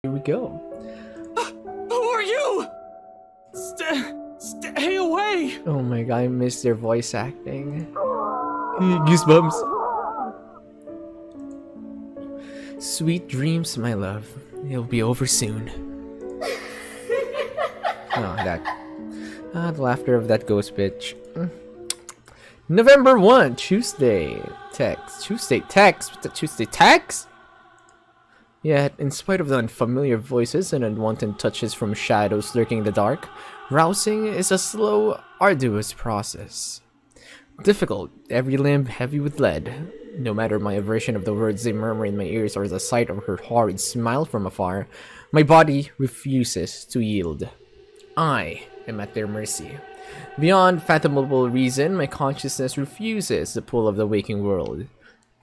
Here we go. Who are you? Stay away! Oh my god, I miss their voice acting. Goosebumps. Sweet dreams, my love. It'll be over soon. Oh, that. The laughter of that ghost bitch. November 1, Tuesday. Text. Tuesday text? What's the Tuesday text? Yet, in spite of the unfamiliar voices and unwanted touches from shadows lurking in the dark, rousing is a slow, arduous process. Difficult, every limb heavy with lead. No matter my aversion of the words they murmur in my ears or the sight of her horrid smile from afar, my body refuses to yield. I am at their mercy. Beyond fathomable reason, my consciousness refuses the pull of the waking world,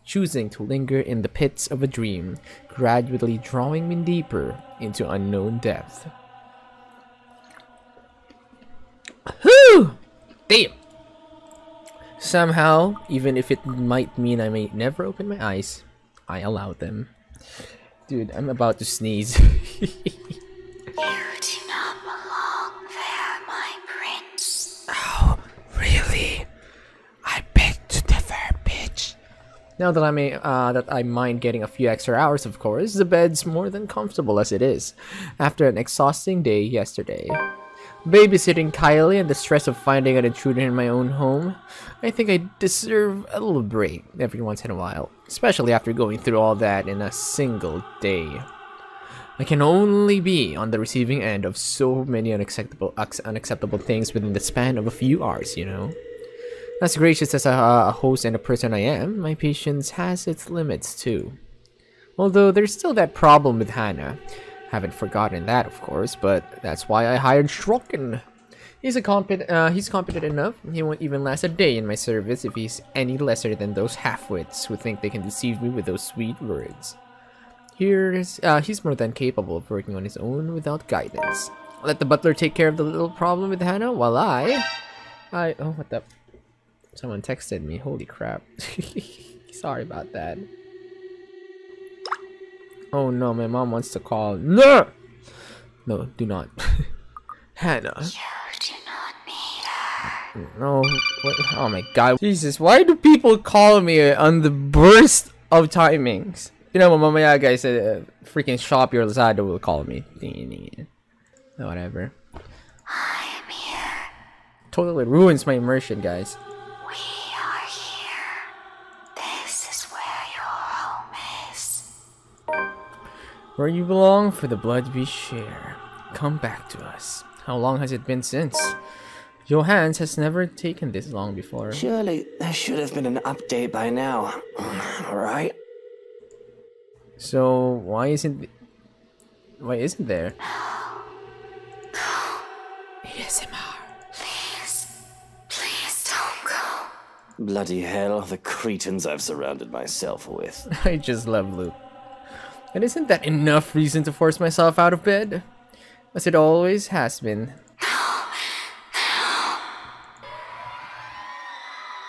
choosing to linger in the pits of a dream, gradually drawing me deeper into unknown depth. Whew! Damn! Somehow, even if it might mean I may never open my eyes, I allow them. Dude, I'm about to sneeze. You do not belong there, my prince. Oh, really? I beg to differ, bitch. Now that I mind getting a few extra hours, of course, the bed's more than comfortable as it is, after an exhausting day yesterday. Babysitting Kylie and the stress of finding an intruder in my own home, I think I deserve a little break every once in a while, especially after going through all that in a single day. I can only be on the receiving end of so many unacceptable things within the span of a few hours, you know? As gracious as a host and a person I am, my patience has its limits too. Although there's still that problem with Hannah. Haven't forgotten that, of course, but that's why I hired Shrocken. He's competent enough. He won't even last a day in my service if he's any lesser than those half-wits who think they can deceive me with those sweet words. He's more than capable of working on his own without guidance. Let the butler take care of the little problem with Hannah while oh, what the? Someone texted me. Holy crap. Sorry about that. Oh no, my mom wants to call. No! No, do not. Hannah. You do not need her. No. What? Oh my god. Jesus, why do people call me on the burst of timings? You know, mamaya guys, freaking Shopee or Lazada will call me. Whatever. I am here. Totally ruins my immersion, guys. We are here. This is where your home is. Where you belong for the blood we share. Come back to us. How long has it been since? Johans has never taken this long before. Surely there should have been an update by now. Alright? So why isn't there? ASMR. Please don't go. Bloody hell, the cretins I've surrounded myself with. I just love Luke. And isn't that enough reason to force myself out of bed? As it always has been.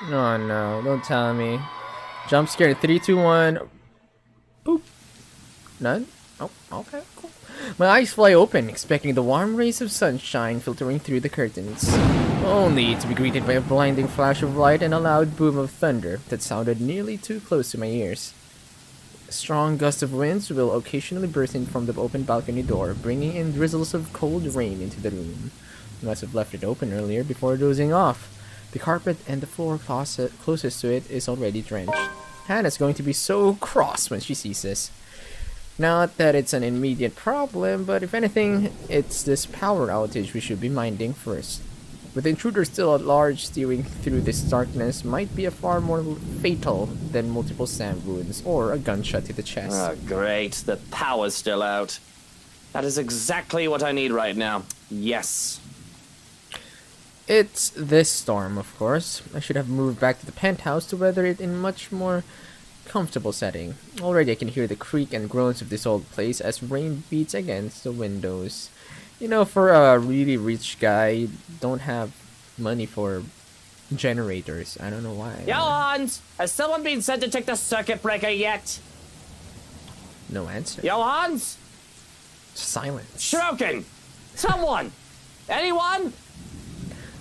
Oh no, don't tell me. Jump scare 3, 2, 1. Boop. None? Oh, okay, cool. My eyes fly open, expecting the warm rays of sunshine filtering through the curtains. Only to be greeted by a blinding flash of light and a loud boom of thunder that sounded nearly too close to my ears. Strong gusts of winds will occasionally burst in from the open balcony door, bringing in drizzles of cold rain into the room. I must have left it open earlier before dozing off. The carpet and the floor closest to it is already drenched. Hannah's going to be so cross when she sees this. Not that it's an immediate problem, but if anything, it's this power outage we should be minding first. With the intruder still at large, steering through this darkness might be a far more fatal than multiple sand wounds or a gunshot to the chest. Oh, great. The power's still out. That is exactly what I need right now. Yes. It's this storm, of course. I should have moved back to the penthouse to weather it in much more comfortable setting. Already I can hear the creak and groans of this old place as rain beats against the windows. You know, for a really rich guy, don't have money for generators. I don't know why. Johans! Has someone been sent to check the circuit breaker yet? No answer. Johans! silence. Shuriken! Someone! Anyone?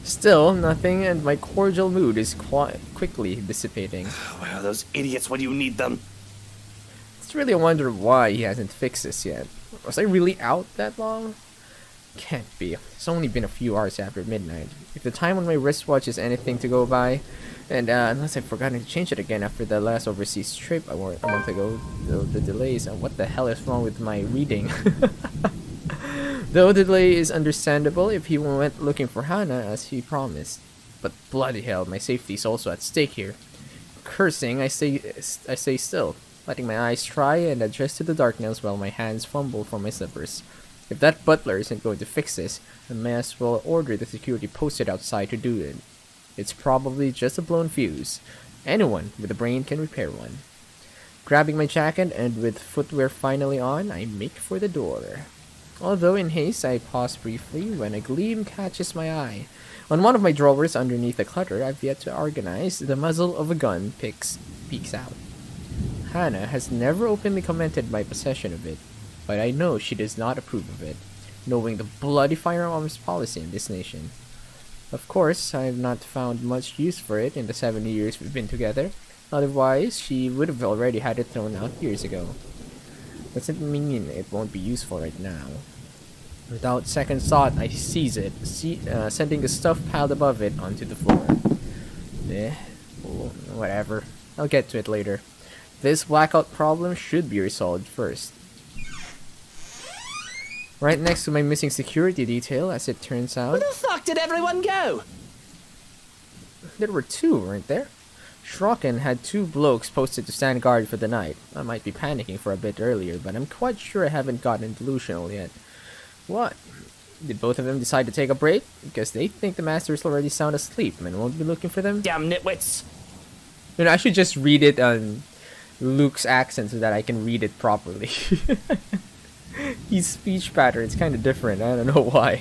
Still, nothing, and my cordial mood is quickly dissipating. Where are those idiots when you need them? It's really a wonder why he hasn't fixed this yet. Was I really out that long? Can't be. It's only been a few hours after midnight. If the time on my wristwatch is anything to go by, and unless I've forgotten to change it again after the last overseas trip a month ago, the delays, and what the hell is wrong with my reading? Though the delay is understandable if he went looking for Hana as he promised. But bloody hell, my safety is also at stake here. Cursing, I stay still, letting my eyes try and adjust to the darkness while my hands fumble for my slippers. If that butler isn't going to fix this, I may as well order the security posted outside to do it. It's probably just a blown fuse. Anyone with a brain can repair one. Grabbing my jacket and with footwear finally on, I make for the door. Although in haste, I pause briefly when a gleam catches my eye. On one of my drawers underneath the clutter I've yet to organize, the muzzle of a gun peeks out. Hana has never openly commented my possession of it, but I know she does not approve of it, knowing the bloody firearms policy in this nation. Of course, I have not found much use for it in the 7 years we've been together, otherwise she would have already had it thrown out years ago. Doesn't mean it won't be useful right now. Without second thought, I seize it, sending the stuff piled above it onto the floor. Whatever. I'll get to it later. This blackout problem should be resolved first. Right next to my missing security detail, as it turns out. Where the fuck did everyone go? There were two, weren't there? Shuriken had two blokes posted to stand guard for the night. I might be panicking for a bit earlier, but I'm quite sure I haven't gotten delusional yet. What? Did both of them decide to take a break? Because they think the master is already sound asleep and won't be looking for them? Damn nitwits! You know, I should just read it on Luke's accent so that I can read it properly. His speech pattern is kind of different. I don't know why.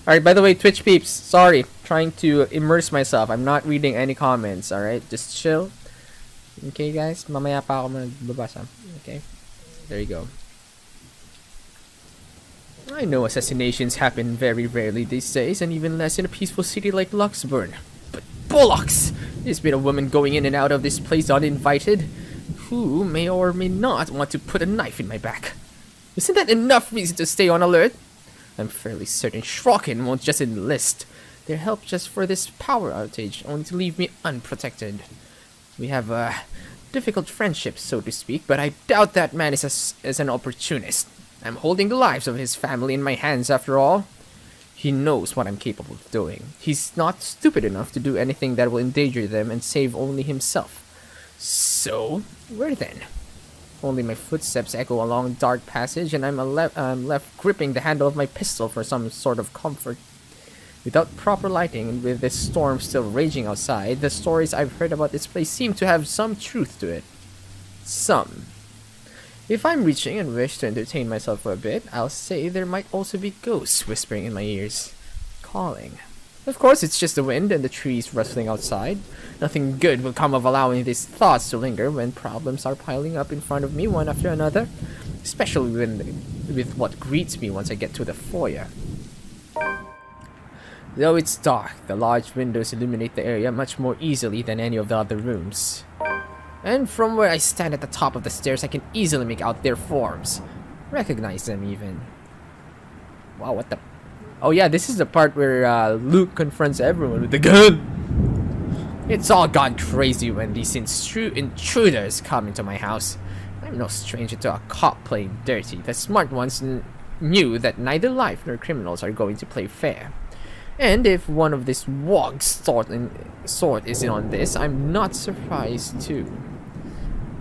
Alright, by the way, Twitch peeps, sorry. Trying to immerse myself. I'm not reading any comments, alright? Just chill. Okay, guys? Mamaya pa ako magbabasa. Okay? There you go. I know assassinations happen very rarely these days, and even less in a peaceful city like Luxburn. But bollocks! There's been a woman going in and out of this place uninvited, who may or may not want to put a knife in my back. Isn't that enough reason to stay on alert? I'm fairly certain Shuriken won't just enlist their help just for this power outage, only to leave me unprotected. We have a difficult friendship, so to speak, but I doubt that man is an opportunist. I'm holding the lives of his family in my hands after all. He knows what I'm capable of doing. He's not stupid enough to do anything that will endanger them and save only himself. So, where then? Only my footsteps echo along a dark passage, and I'm left gripping the handle of my pistol for some sort of comfort. Without proper lighting, and with this storm still raging outside, the stories I've heard about this place seem to have some truth to it. Some. If I'm reaching and wish to entertain myself for a bit, I'll say there might also be ghosts whispering in my ears. Calling. Of course, it's just the wind and the trees rustling outside. Nothing good will come of allowing these thoughts to linger when problems are piling up in front of me one after another, especially with what greets me once I get to the foyer. Though it's dark, the large windows illuminate the area much more easily than any of the other rooms. And from where I stand at the top of the stairs, I can easily make out their forms. Recognize them even. Wow, what the... Oh yeah, this is the part where Luke confronts everyone with the gun. It's all gone crazy when these intruders come into my house. I'm no stranger to a cop playing dirty. The smart ones knew that neither life nor criminals are going to play fair. And if one of these wogs sort is in on this, I'm not surprised too.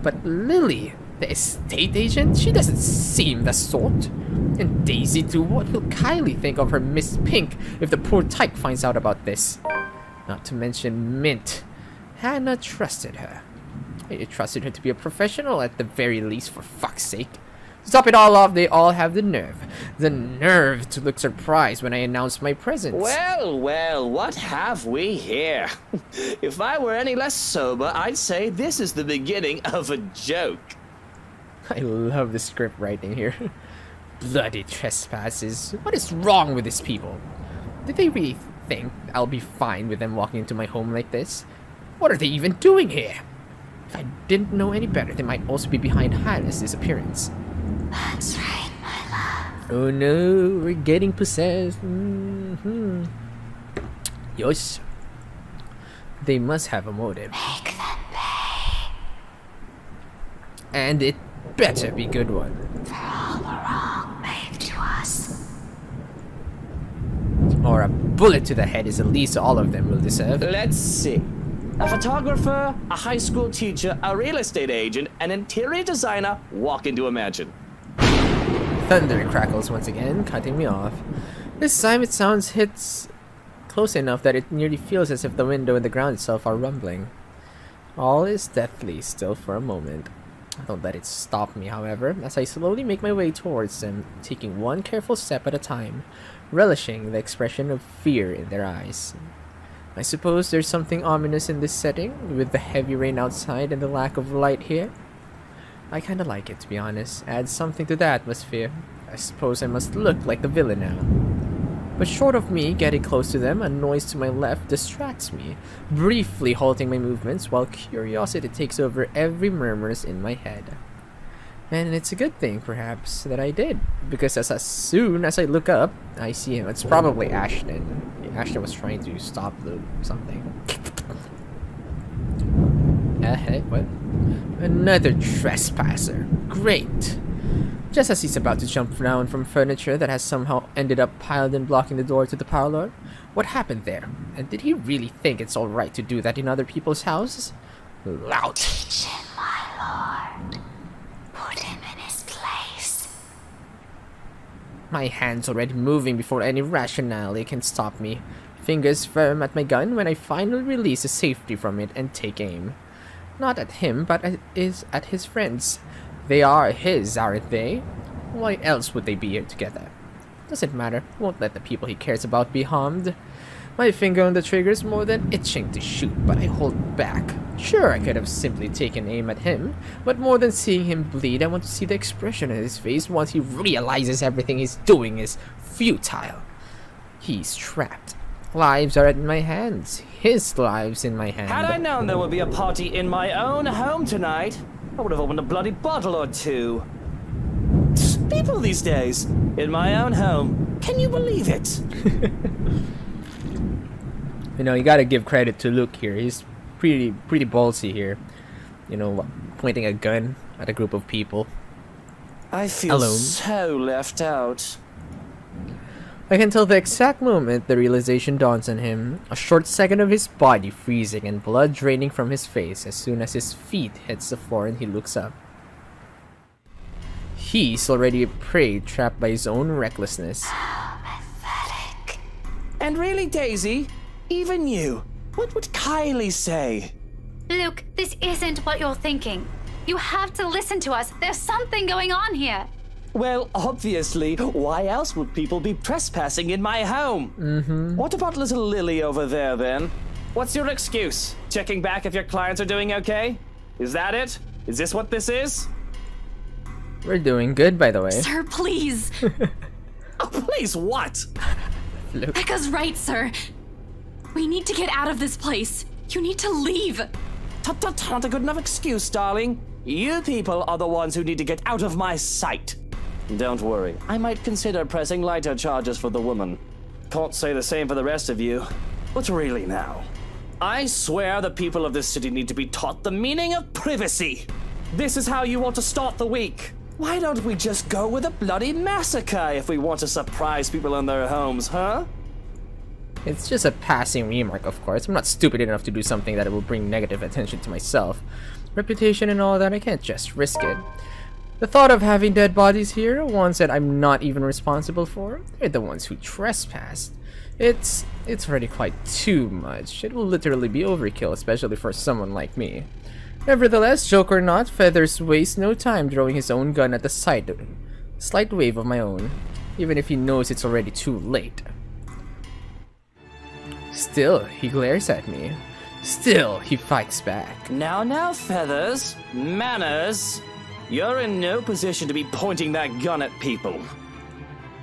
But Lily, the estate agent, she doesn't seem the sort. And Daisy too, what will Kylie think of her Miss Pink if the poor tyke finds out about this? Not to mention Mint. Hana trusted her. I trusted her to be a professional at the very least, for fuck's sake. To top it all off, they all have the nerve to look surprised when I announce my presence. Well, well, what have we here? If I were any less sober, I'd say this is the beginning of a joke. I love the script writing here. Bloody trespassers. What is wrong with these people? Did they really think I'll be fine with them walking into my home like this? What are they even doing here? If I didn't know any better, they might also be behind Hannah's disappearance. That's right, my love. Oh no, we're getting possessed. Yes. They must have a motive. Make them pay And it better be a good one. for all the wrong made to us. Or a bullet to the head is the least all of them will deserve. Let's see. A photographer, a high school teacher, a real estate agent, an interior designer walk into a mansion. Thunder crackles once again, cutting me off. This time it hits close enough that it nearly feels as if the window and the ground itself are rumbling. All is deathly still for a moment. Don't let it stop me, however, as I slowly make my way towards them, taking one careful step at a time, relishing the expression of fear in their eyes. I suppose there's something ominous in this setting, with the heavy rain outside and the lack of light here. I kinda like it, to be honest. Adds something to the atmosphere. I suppose I must look like the villain now. But short of me getting close to them, a noise to my left distracts me, briefly halting my movements while curiosity takes over every murmurs in my head. And it's a good thing, perhaps, that I did, because as soon as I look up, I see him. It's probably Ashton. Ashton was trying to stop something. What? Another trespasser. Great. Just as he's about to jump down from furniture that has somehow ended up piled and blocking the door to the parlor, what happened there? And did he really think it's alright to do that in other people's houses? Loud. Teach him, my lord. Put him in his place. My hand's already moving before any rationality can stop me. Fingers firm at my gun when I finally release the safety from it and take aim. Not at him, but at his friends. They are his, aren't they? Why else would they be here together? Doesn't matter. Won't let the people he cares about be harmed. My finger on the trigger is more than itching to shoot, but I hold back. Sure, I could have simply taken aim at him, but more than seeing him bleed, I want to see the expression on his face once he realizes everything he's doing is futile. He's trapped. Lives are in my hands. His lives in my hand. Had I known there would be a party in my own home tonight, I would have opened a bloody bottle or two. People these days, in my own home. Can you believe it? You know, you gotta give credit to Luke here. He's pretty ballsy here. You know, pointing a gun at a group of people. I feel alone. so left out. I can tell the exact moment the realization dawns on him. A short second of his body freezing and blood draining from his face as soon as his feet hits the floor and he looks up. He's already a prey trapped by his own recklessness. Pathetic. And really, Daisy, even you, what would Kylie say? Luke, this isn't what you're thinking. You have to listen to us. There's something going on here. Well, obviously, why else would people be trespassing in my home? What about little Lily over there, then? What's your excuse? Checking back if your clients are doing okay? Is that it? Is this what this is? We're doing good, by the way. Sir, please. Oh, please, what? Luke. Becca's right, sir. We need to get out of this place. You need to leave. Tut, not a good enough excuse, darling. You people are the ones who need to get out of my sight. Don't worry, I might consider pressing lighter charges for the woman. Can't say the same for the rest of you. But really now, I swear the people of this city need to be taught the meaning of privacy. This is how you want to start the week. Why don't we just go with a bloody massacre if we want to surprise people in their homes, huh? It's just a passing remark, of course. I'm not stupid enough to do something that will bring negative attention to myself. Reputation and all that, I can't just risk it. The thought of having dead bodies here, ones that I'm not even responsible for, they're the ones who trespassed. It's already quite too much. It will literally be overkill, especially for someone like me. Nevertheless, joke or not, Feathers wastes no time throwing his own gun at the slight wave of my own, even if he knows it's already too late. Still, he glares at me. Still, he fights back. Now, Feathers. Manners. You're in no position to be pointing that gun at people.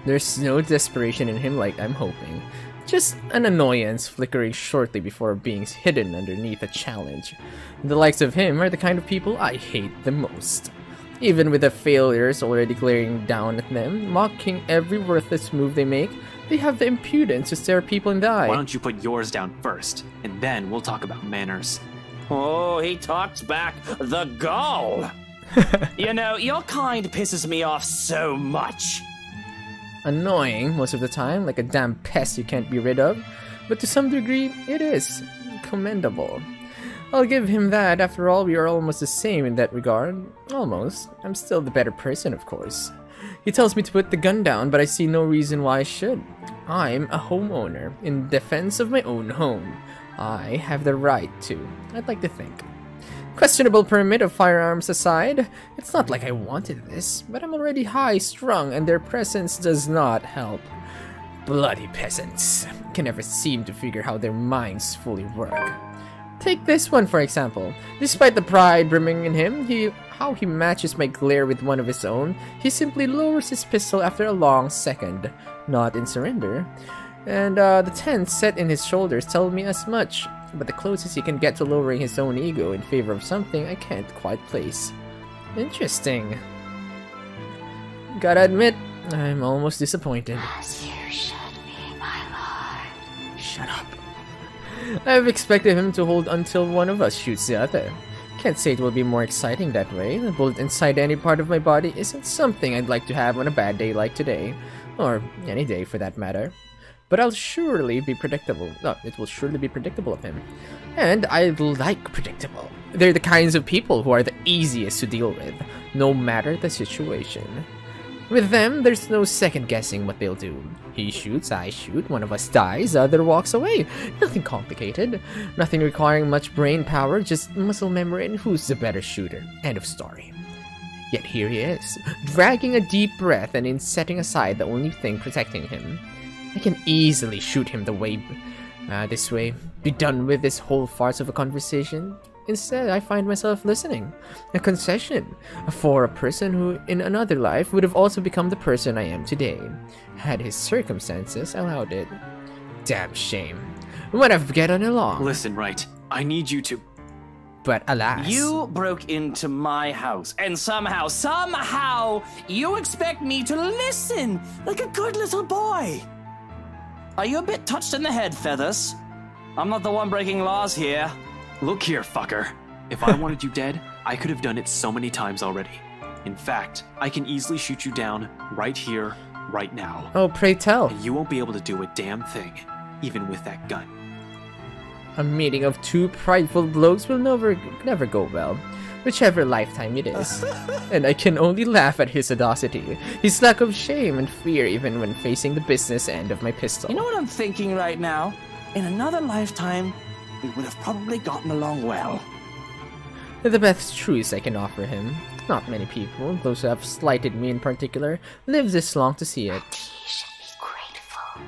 There's no desperation in him like I'm hoping. Just an annoyance flickering shortly before being hidden underneath a challenge. The likes of him are the kind of people I hate the most. Even with the failures already glaring down at them, mocking every worthless move they make, they have the impudence to stare people in the eye. Why don't you put yours down first, and then we'll talk about manners. Oh, he talks back. The gall! You know, your kind pisses me off so much. Annoying most of the time, like a damn pest you can't be rid of, but to some degree, it is commendable. I'll give him that. After all, we are almost the same in that regard. Almost. I'm still the better person, of course. He tells me to put the gun down, but I see no reason why I should. I'm a homeowner, in defense of my own home. I have the right to, I'd like to think. Questionable permit of firearms aside, it's not like I wanted this, but I'm already high-strung and their presence does not help. Bloody peasants can never seem to figure how their minds fully work. Take this one for example. Despite the pride brimming in him, how he matches my glare with one of his own, he simply lowers his pistol after a long second, not in surrender. And the tense set in his shoulders tell me as much, but the closest he can get to lowering his own ego in favor of something I can't quite place. Interesting. Gotta admit, I'm almost disappointed. As you should be, my lord. Shut up. I've expected him to hold until one of us shoots the other. Can't say it will be more exciting that way. A bullet inside any part of my body isn't something I'd like to have on a bad day like today. Or any day for that matter. But I'll surely be predictable. No, it will surely be predictable of him. And I like predictable. They're the kinds of people who are the easiest to deal with, no matter the situation. With them, there's no second guessing what they'll do. He shoots, I shoot, one of us dies, the other walks away. Nothing complicated. Nothing requiring much brain power, just muscle memory and who's the better shooter. End of story. Yet here he is, dragging a deep breath and in setting aside the only thing protecting him. I can easily shoot him this way, be done with this whole farce of a conversation. Instead, I find myself listening. A concession for a person who, in another life, would have also become the person I am today, had his circumstances allowed it. Damn shame. Would have gotten along. Listen, right, I need you to... But alas... You broke into my house, and somehow, you expect me to listen like a good little boy. Are you a bit touched in the head, Feathers? I'm not the one breaking laws here. Look here, fucker. If I wanted you dead, I could have done it so many times already. In fact, I can easily shoot you down right here, right now. Oh, pray tell. And you won't be able to do a damn thing, even with that gun. A meeting of two prideful blokes will never go well, whichever lifetime it is. And I can only laugh at his audacity, his lack of shame and fear even when facing the business end of my pistol. You know what I'm thinking right now? In another lifetime, we would have probably gotten along well. The best truths I can offer him. Not many people, those who have slighted me in particular, live this long to see it. He should be grateful.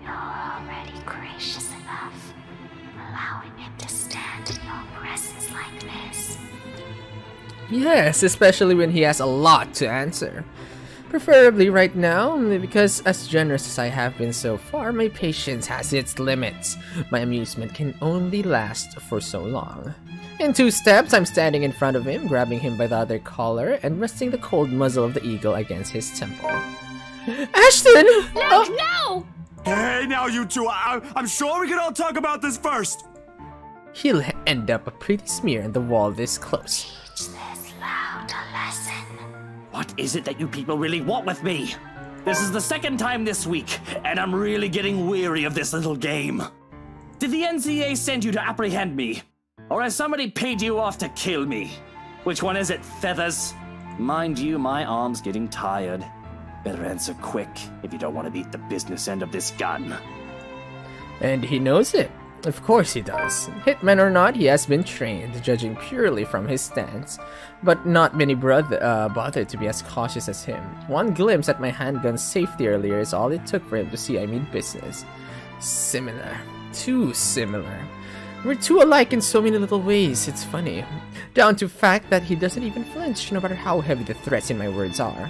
You're already gracious enough, allowing him to stand in your presence like this. Yes, especially when he has a lot to answer. Preferably right now, because as generous as I have been so far, my patience has its limits. My amusement can only last for so long. In 2 steps, I'm standing in front of him, grabbing him by the other collar, and resting the cold muzzle of the eagle against his temple. Ashton! No! Hey, now you two, I'm sure we can all talk about this first. He'll end up a pretty smear in the wall this close. Teach this loud a lesson. What is it that you people really want with me? This is the second time this week, and I'm really getting weary of this little game. Did the NCA send you to apprehend me? Or has somebody paid you off to kill me? Which one is it, Feathers? Mind you, my arm's getting tired. Better answer quick if you don't want to beat the business end of this gun. And he knows it. Of course he does. Hitman or not, he has been trained, judging purely from his stance. But not many bothered to be as cautious as him. One glimpse at my handgun's safety earlier is all it took for him to see I mean business. Similar. Too similar. We're too alike in so many little ways, it's funny. Down to fact that he doesn't even flinch, no matter how heavy the threats in my words are.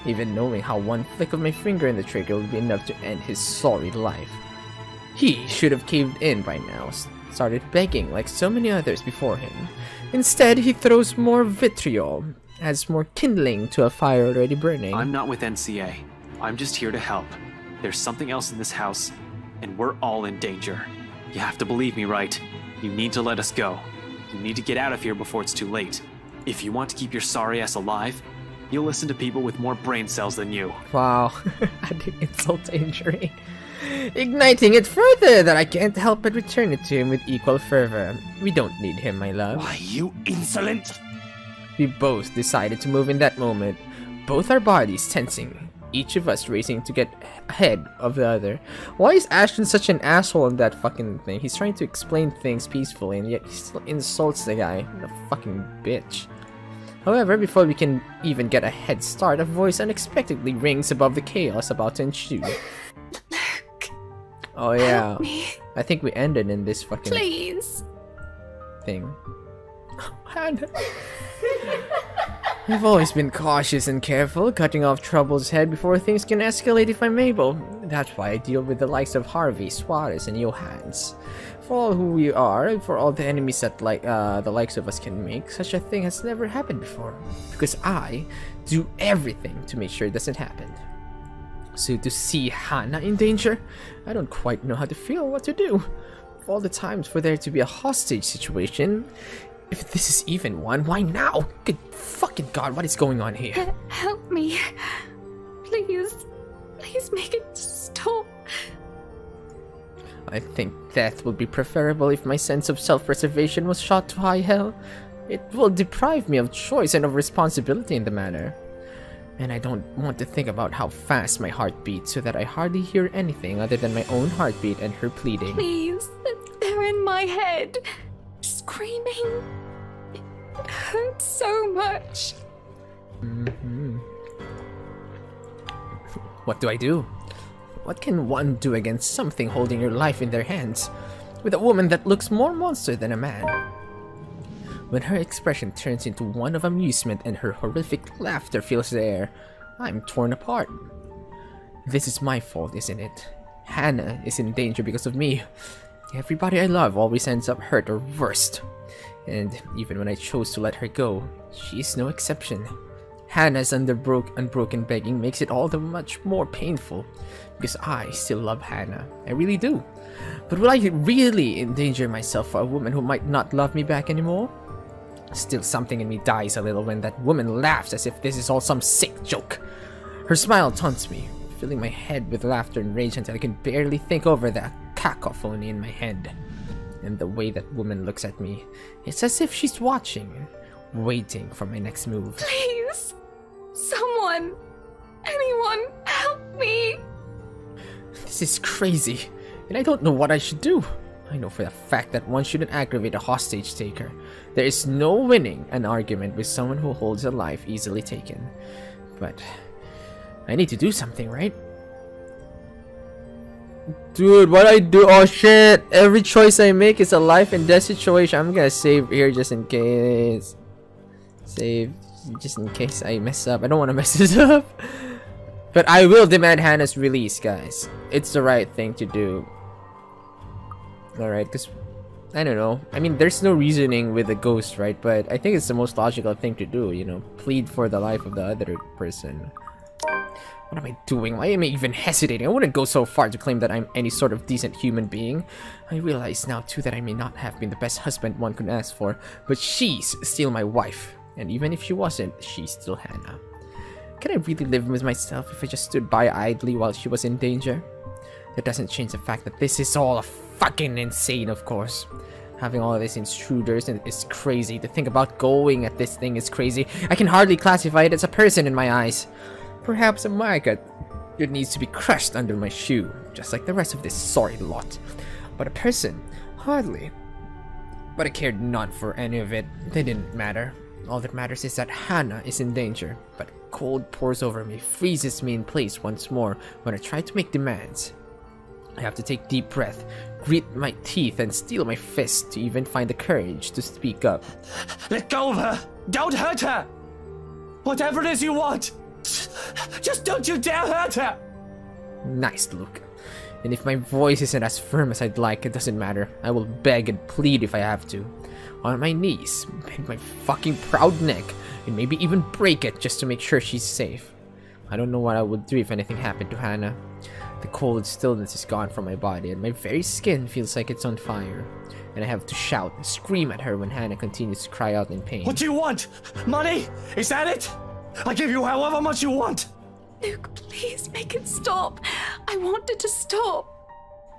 even knowing how one flick of my finger in the trigger would be enough to end his sorry life. He should have caved in by now, started begging like so many others before him. Instead, he throws more vitriol, adds more kindling to a fire already burning. I'm not with NCA. I'm just here to help. There's something else in this house, and we're all in danger. You have to believe me, right? You need to let us go. You need to get out of here before it's too late. If you want to keep your sorry ass alive, you'll listen to people with more brain cells than you. Wow, adding insult to injury. Igniting it further that I can't help but return it to him with equal fervor. We don't need him, my love. Why, you insolent! We both decided to move in that moment, both our bodies tensing, each of us racing to get ahead of the other. Why is Ashton such an asshole in that fucking thing? He's trying to explain things peacefully and yet he still insults the guy. The fucking bitch. However, before we can even get a head start, a voice unexpectedly rings above the chaos about to ensue. Oh yeah, Help me, I think we ended in this fucking please. thing. Hannah. I've always been cautious and careful, cutting off trouble's head before things can escalate if I'm able. That's why I deal with the likes of Harvey, Suarez, and Johans. For all who we are, and for all the enemies that the likes of us can make, such a thing has never happened before. Because I do everything to make sure it doesn't happen. So to see Hannah in danger, I don't quite know how to feel, what to do. Of all the times for there to be a hostage situation, if this is even one, why now? Good fucking god, what is going on here? Help me. Please. Please make it stop. I think death would be preferable if my sense of self-preservation was shot to high hell. It will deprive me of choice and of responsibility in the matter. And I don't want to think about how fast my heart beats so that I hardly hear anything other than my own heartbeat and her pleading. Please. They're in my head. Screaming. It hurts so much. What do I do? What can one do against something holding your life in their hands, with a woman that looks more monster than a man? When her expression turns into one of amusement and her horrific laughter fills the air, I'm torn apart. This is my fault, isn't it? Hannah is in danger because of me. Everybody I love always ends up hurt or worse. And even when I chose to let her go, she's no exception. Hannah's unbroken begging makes it all the much more painful, because I still love Hannah. I really do. But will I really endanger myself for a woman who might not love me back anymore? Still, something in me dies a little when that woman laughs as if this is all some sick joke. Her smile taunts me, filling my head with laughter and rage until I can barely think over the cacophony in my head. And the way that woman looks at me, it's as if she's watching, waiting for my next move. Please. Someone. Anyone. Help me. This is crazy, and I don't know what I should do. I know for the fact that one shouldn't aggravate a hostage taker. There is no winning an argument with someone who holds a life easily taken. But I need to do something, right? Dude, what I do? Oh shit! Every choice I make is a life and death situation. I'm gonna save here just in case. Save just in case I mess up. I don't want to mess this up. But I will demand Hannah's release, guys. It's the right thing to do. Alright, because I don't know. I mean, there's no reasoning with the ghost, right? But I think it's the most logical thing to do, you know, plead for the life of the other person. What am I doing? Why am I even hesitating? I wouldn't go so far to claim that I'm any sort of decent human being. I realize now too that I may not have been the best husband one could ask for, but she's still my wife. And even if she wasn't, she's still Hannah. Can I really live with myself if I just stood by idly while she was in danger? That doesn't change the fact that this is all fucking insane, of course. Having all of these intruders is crazy. To think about going at this thing is crazy. I can hardly classify it as a person in my eyes. Perhaps a maggot. It needs to be crushed under my shoe, just like the rest of this sorry lot. But a person? Hardly. But I cared not for any of it. They didn't matter. All that matters is that Hannah is in danger. But cold pours over me, freezes me in place once more when I try to make demands. I have to take deep breath, grit my teeth, and steel my fist to even find the courage to speak up. Let go of her! Don't hurt her! Whatever it is you want! Just don't you dare hurt her! Nice, Luke. And if my voice isn't as firm as I'd like, it doesn't matter. I will beg and plead if I have to. On my knees, bend my fucking proud neck, and maybe even break it just to make sure she's safe. I don't know what I would do if anything happened to Hannah. The cold stillness is gone from my body, and my very skin feels like it's on fire. And I have to shout and scream at her when Hannah continues to cry out in pain. What do you want? Money? Is that it? I give you however much you want. Luke, please make it stop. I want it to stop.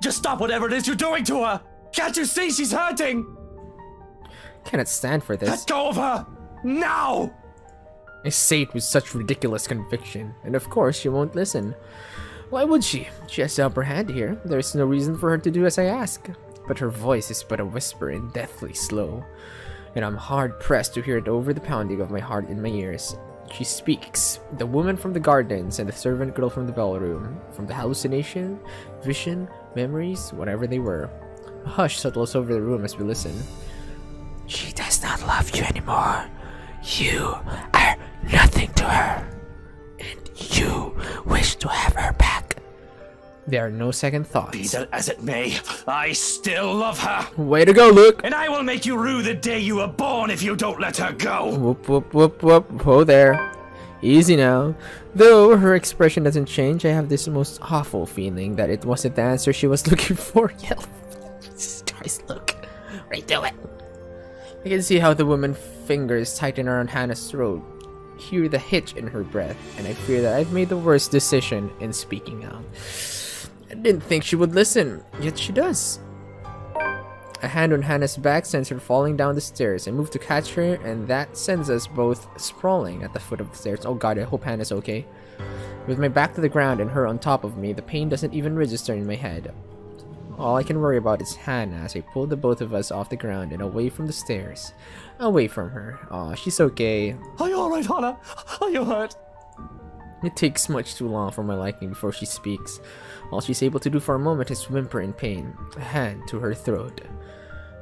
Just stop whatever it is you're doing to her. Can't you see she's hurting? Cannot stand for this. Let go of her! Now! I say it with such ridiculous conviction, and of course she won't listen. Why would she? She has the upper hand here. There's no reason for her to do as I ask. But her voice is but a whisper and deathly slow, and I'm hard-pressed to hear it over the pounding of my heart in my ears. She speaks, the woman from the gardens and the servant girl from the ballroom, from the hallucination, vision, memories, whatever they were. A hush settles over the room as we listen. She does not love you anymore. You are nothing to her, and you wish to have her back. There are no second thoughts. Be that as it may, I still love her. Way to go, Luke! And I will make you rue the day you were born if you don't let her go. Whoop, whoop, whoop, whoop. Whoa there. Easy now. Though her expression doesn't change, I have this most awful feeling that it wasn't the answer she was looking for. Yeah, Jesus Christ, Luke. Right, do it. I can see how the woman's fingers tighten around Hannah's throat, hear the hitch in her breath, and I fear that I've made the worst decision in speaking out. I didn't think she would listen, yet she does. A hand on Hannah's back sends her falling down the stairs. I move to catch her, and that sends us both sprawling at the foot of the stairs. Oh god, I hope Hannah's okay. With my back to the ground and her on top of me, the pain doesn't even register in my head. All I can worry about is Hannah as I pull the both of us off the ground and away from the stairs. Away from her. Aw, she's okay. Are you alright, Hannah? Are you hurt? It takes much too long for my liking before she speaks. All she's able to do for a moment is whimper in pain, a hand to her throat.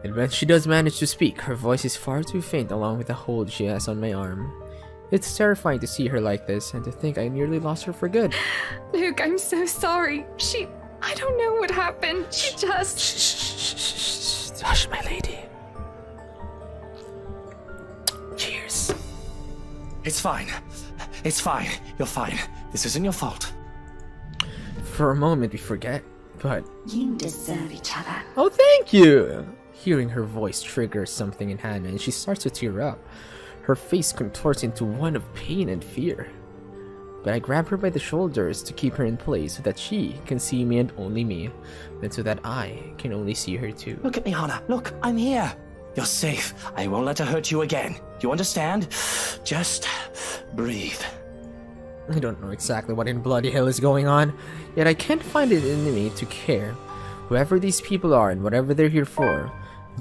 And when she does manage to speak, her voice is far too faint along with the hold she has on my arm. It's terrifying to see her like this and to think I nearly lost her for good. Luke, I'm so sorry. I don't know what happened. She just... Shh, hush, my lady. Cheers. It's fine. It's fine. You're fine. This isn't your fault. For a moment we forget, but... You deserve each other. Oh, thank you! Hearing her voice triggers something in Hannah and she starts to tear up. Her face contorts into one of pain and fear. But I grab her by the shoulders to keep her in place so that she can see me and only me, and so that I can only see her too. Look at me, Hannah. Look, I'm here. You're safe. I won't let her hurt you again. You understand? Just breathe. I don't know exactly what in bloody hell is going on, yet I can't find it in me to care. Whoever these people are and whatever they're here for,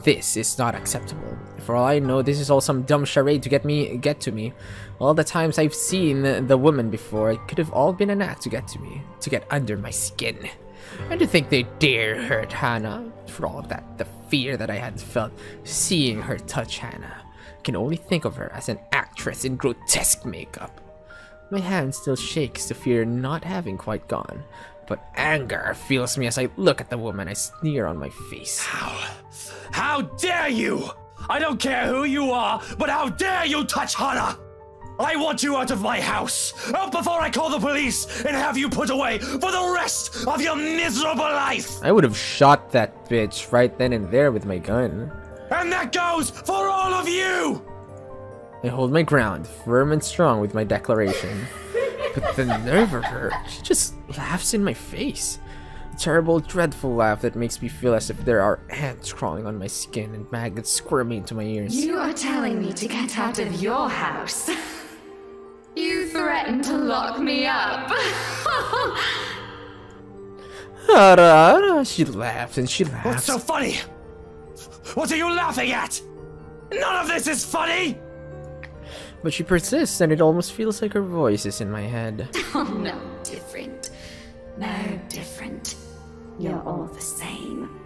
this is not acceptable. For all I know, this is all some dumb charade to get to me. All the times I've seen the woman before, it could have all been an act to get to me, to get under my skin. And to think they dare hurt Hannah. For all of that, the fear that I had felt seeing her touch Hannah. I can only think of her as an actress in grotesque makeup. My hand still shakes, the fear not having quite gone. But anger fills me as I look at the woman, I sneer on my face. How dare you! I don't care who you are, but how dare you touch Hannah! I want you out of my house! Out before I call the police and have you put away for the rest of your miserable life! I would have shot that bitch right then and there with my gun. And that goes for all of you! I hold my ground, firm and strong with my declaration. But the nerve of her, she just laughs in my face. A terrible, dreadful laugh that makes me feel as if there are ants crawling on my skin and maggots squirming into my ears. You are telling me to get out of your house. You threatened to lock me up. She laughs and she laughs. What's so funny? What are you laughing at? None of this is funny! But she persists, and it almost feels like her voice is in my head. Oh, no different. No different. You're all the same.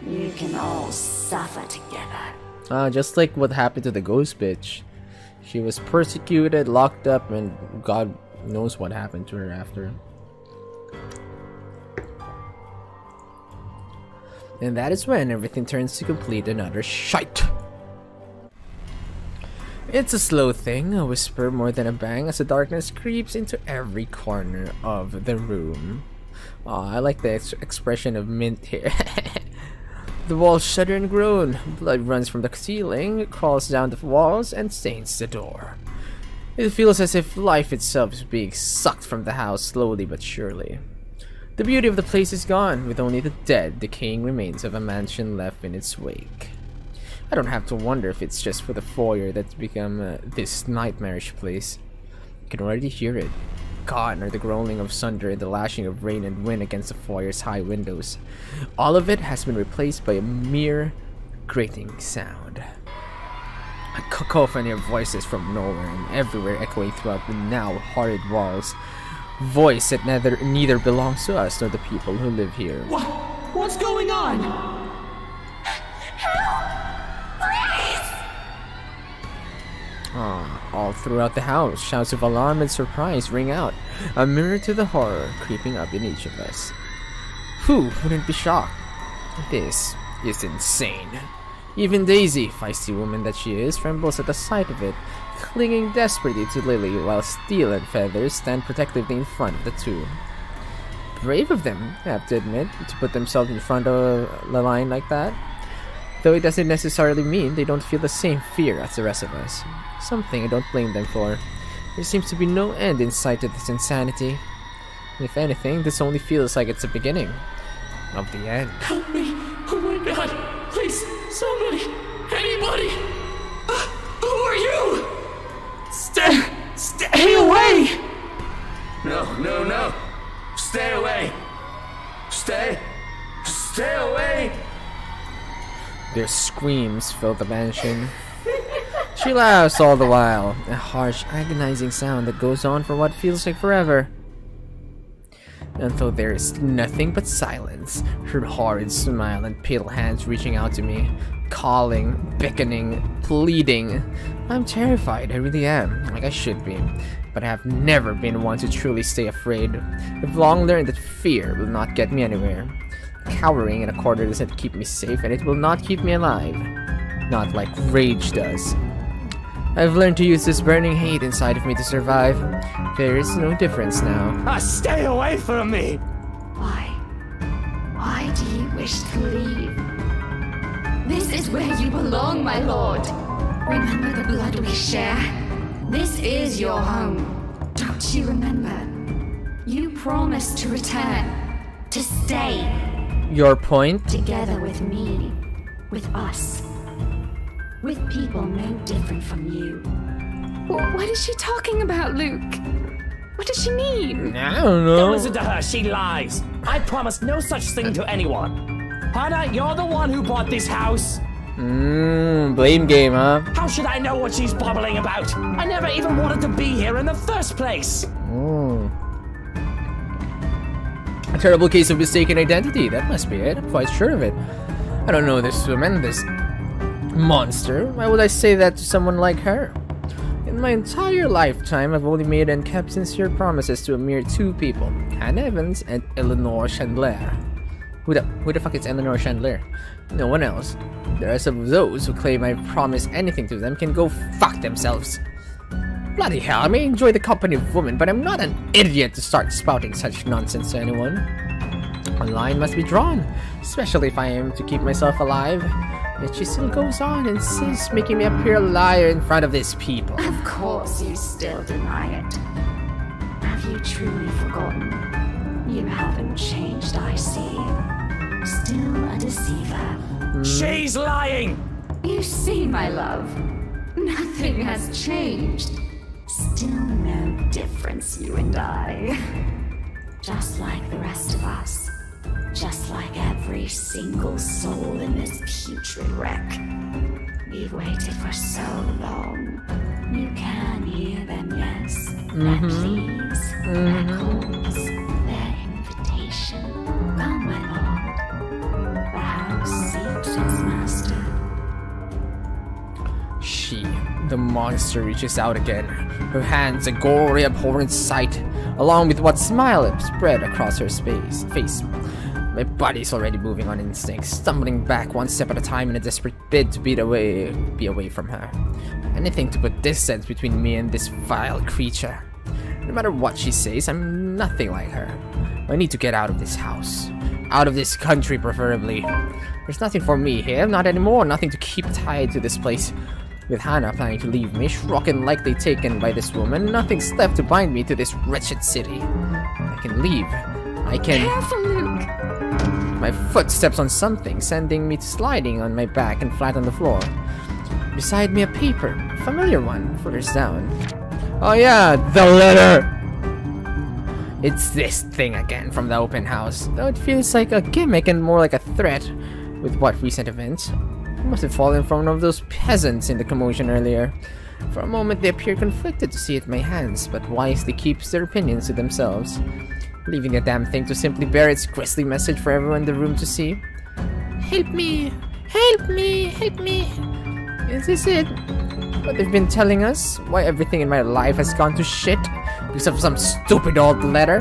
You can all suffer together. Just like what happened to the ghost bitch. She was persecuted, locked up, and God knows what happened to her after. And that is when everything turns to complete another shite. It's a slow thing, a whisper more than a bang, as the darkness creeps into every corner of the room. Aw, I like the expression of Mint here. The walls shudder and groan. Blood runs from the ceiling, crawls down the walls, and stains the door. It feels as if life itself is being sucked from the house slowly but surely. The beauty of the place is gone, with only the dead, decaying remains of a mansion left in its wake. I don't have to wonder if it's just for the foyer that's become this nightmarish place. I can already hear it. Gone are the groaning of thunder and the lashing of rain and wind against the foyer's high windows. All of it has been replaced by a mere grating sound. A cacophony of voices from nowhere and everywhere echoing throughout the now horrid walls. Voice that neither belongs to us nor the people who live here. What's going on? All throughout the house, shouts of alarm and surprise ring out, a mirror to the horror creeping up in each of us. Who wouldn't be shocked? This is insane. Even Daisy, feisty woman that she is, trembles at the sight of it, clinging desperately to Lily while Steel and Feathers stand protectively in front of the two. Brave of them, I have to admit, to put themselves in front of the line like that. Though it doesn't necessarily mean they don't feel the same fear as the rest of us. Something I don't blame them for. There seems to be no end in sight to this insanity. If anything, this only feels like it's the beginning of the end. Help me! Oh my god! Please, somebody! Anybody! Who are you? Stay away! No. Stay away! Stay away! Their screams fill the mansion. She laughs all the while, a harsh, agonizing sound that goes on for what feels like forever. Until there is nothing but silence, her horrid smile and pale hands reaching out to me, calling, beckoning, pleading. I'm terrified, I really am, like I should be, but I have never been one to truly stay afraid. I've long learned that fear will not get me anywhere. Cowering in a corner doesn't keep me safe, and it will not keep me alive. Not like rage does. I've learned to use this burning hate inside of me to survive. There is no difference now. Stay away from me! Why do you wish to leave? This is where you belong, my lord. Remember the blood we share? This is your home. Don't you remember? You promised to return. To stay. Your point? Together with me. With us. With people no different from you. What is she talking about, Luke? What does she mean? I don't know. Don't listen to her, she lies. I promised no such thing to anyone. Hannah, you're the one who bought this house. Blame game, huh? How should I know what she's babbling about? I never even wanted to be here in the first place. A terrible case of mistaken identity, that must be it. I'm quite sure of it. I don't know this woman, this monster. Why would I say that to someone like her? In my entire lifetime, I've only made and kept sincere promises to a mere two people, Hannah Evans and Eleanor Chandler. Who the fuck is Eleanor Chandler? No one else. The rest of those who claim I've promised anything to them can go fuck themselves. Bloody hell, I may enjoy the company of women, but I'm not an idiot to start spouting such nonsense to anyone. A line must be drawn, especially if I am to keep myself alive. Yet she still goes on and insists, making me appear a liar in front of these people. Of course you still deny it. Have you truly forgotten? You haven't changed, I see. Still a deceiver. She's lying! You see, my love, nothing has changed. Still no difference, you and I. Just like the rest of us. Just like every single soul in this putrid wreck. We've waited for so long. You can hear them, yes? Their pleas, their calls, their invitation. Come, my lord. The house seeks its master. She, the monster, reaches out again, her hands a gory, abhorrent sight, along with what smile spread across her face. My body's already moving on instinct, stumbling back one step at a time in a desperate bid to be away from her. Anything to put distance between me and this vile creature. No matter what she says, I'm nothing like her. I need to get out of this house. Out of this country, preferably. There's nothing for me here, not anymore. Nothing to keep tied to this place. With Hannah planning to leave me, struck and likely taken by this woman, nothing's left to bind me to this wretched city. I can leave. I can... Careful, Luke! My foot steps on something, sending me sliding on my back and flat on the floor. Beside me a paper, a familiar one, further down. Oh yeah, the letter! It's this thing again from the open house, though it feels like a gimmick and more like a threat with what recent events. I must have fallen from one of those peasants in the commotion earlier. For a moment they appear conflicted to see it in my hands, but wisely keeps their opinions to themselves, leaving the damn thing to simply bear its grisly message for everyone in the room to see. Help me! Help me! Help me! Is this it? What they've been telling us? Why everything in my life has gone to shit? Because of some stupid old letter?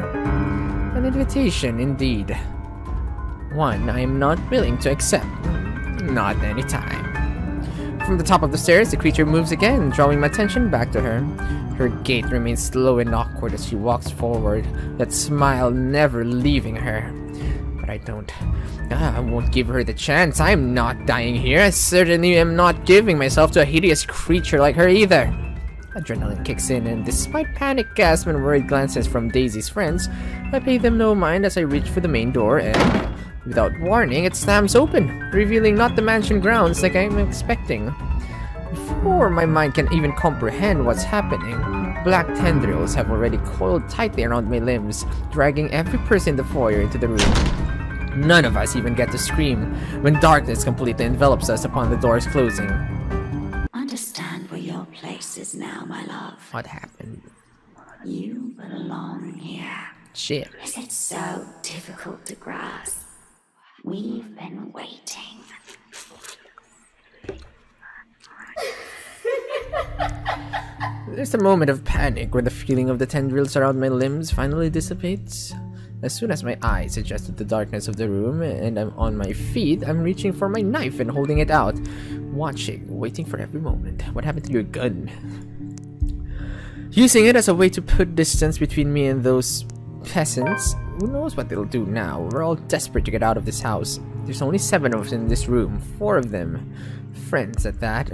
An invitation, indeed. One I am not willing to accept. Not any time. From the top of the stairs, the creature moves again, drawing my attention back to her. Her gait remains slow and awkward as she walks forward, that smile never leaving her. But I won't give her the chance. I am not dying here. I certainly am not giving myself to a hideous creature like her either. Adrenaline kicks in, and despite panic gasps and worried glances from Daisy's friends, I pay them no mind as I reach for the main door and, without warning, it slams open, revealing not the mansion grounds like I'm expecting. Before my mind can even comprehend what's happening, black tendrils have already coiled tightly around my limbs, dragging every person in the foyer into the room. None of us even get to scream when darkness completely envelops us upon the doors closing. Understand where your place is now, my love. What happened? You belong here. Shit. Is it so difficult to grasp? We've been waiting. There's a moment of panic where the feeling of the tendrils around my limbs finally dissipates. As soon as my eyes adjust to the darkness of the room and I'm on my feet, I'm reaching for my knife and holding it out, watching, waiting for every moment. What happened to your gun? Using it as a way to put distance between me and those peasants. Who knows what they'll do now? We're all desperate to get out of this house. There's only 7 of us in this room, 4 of them friends at that.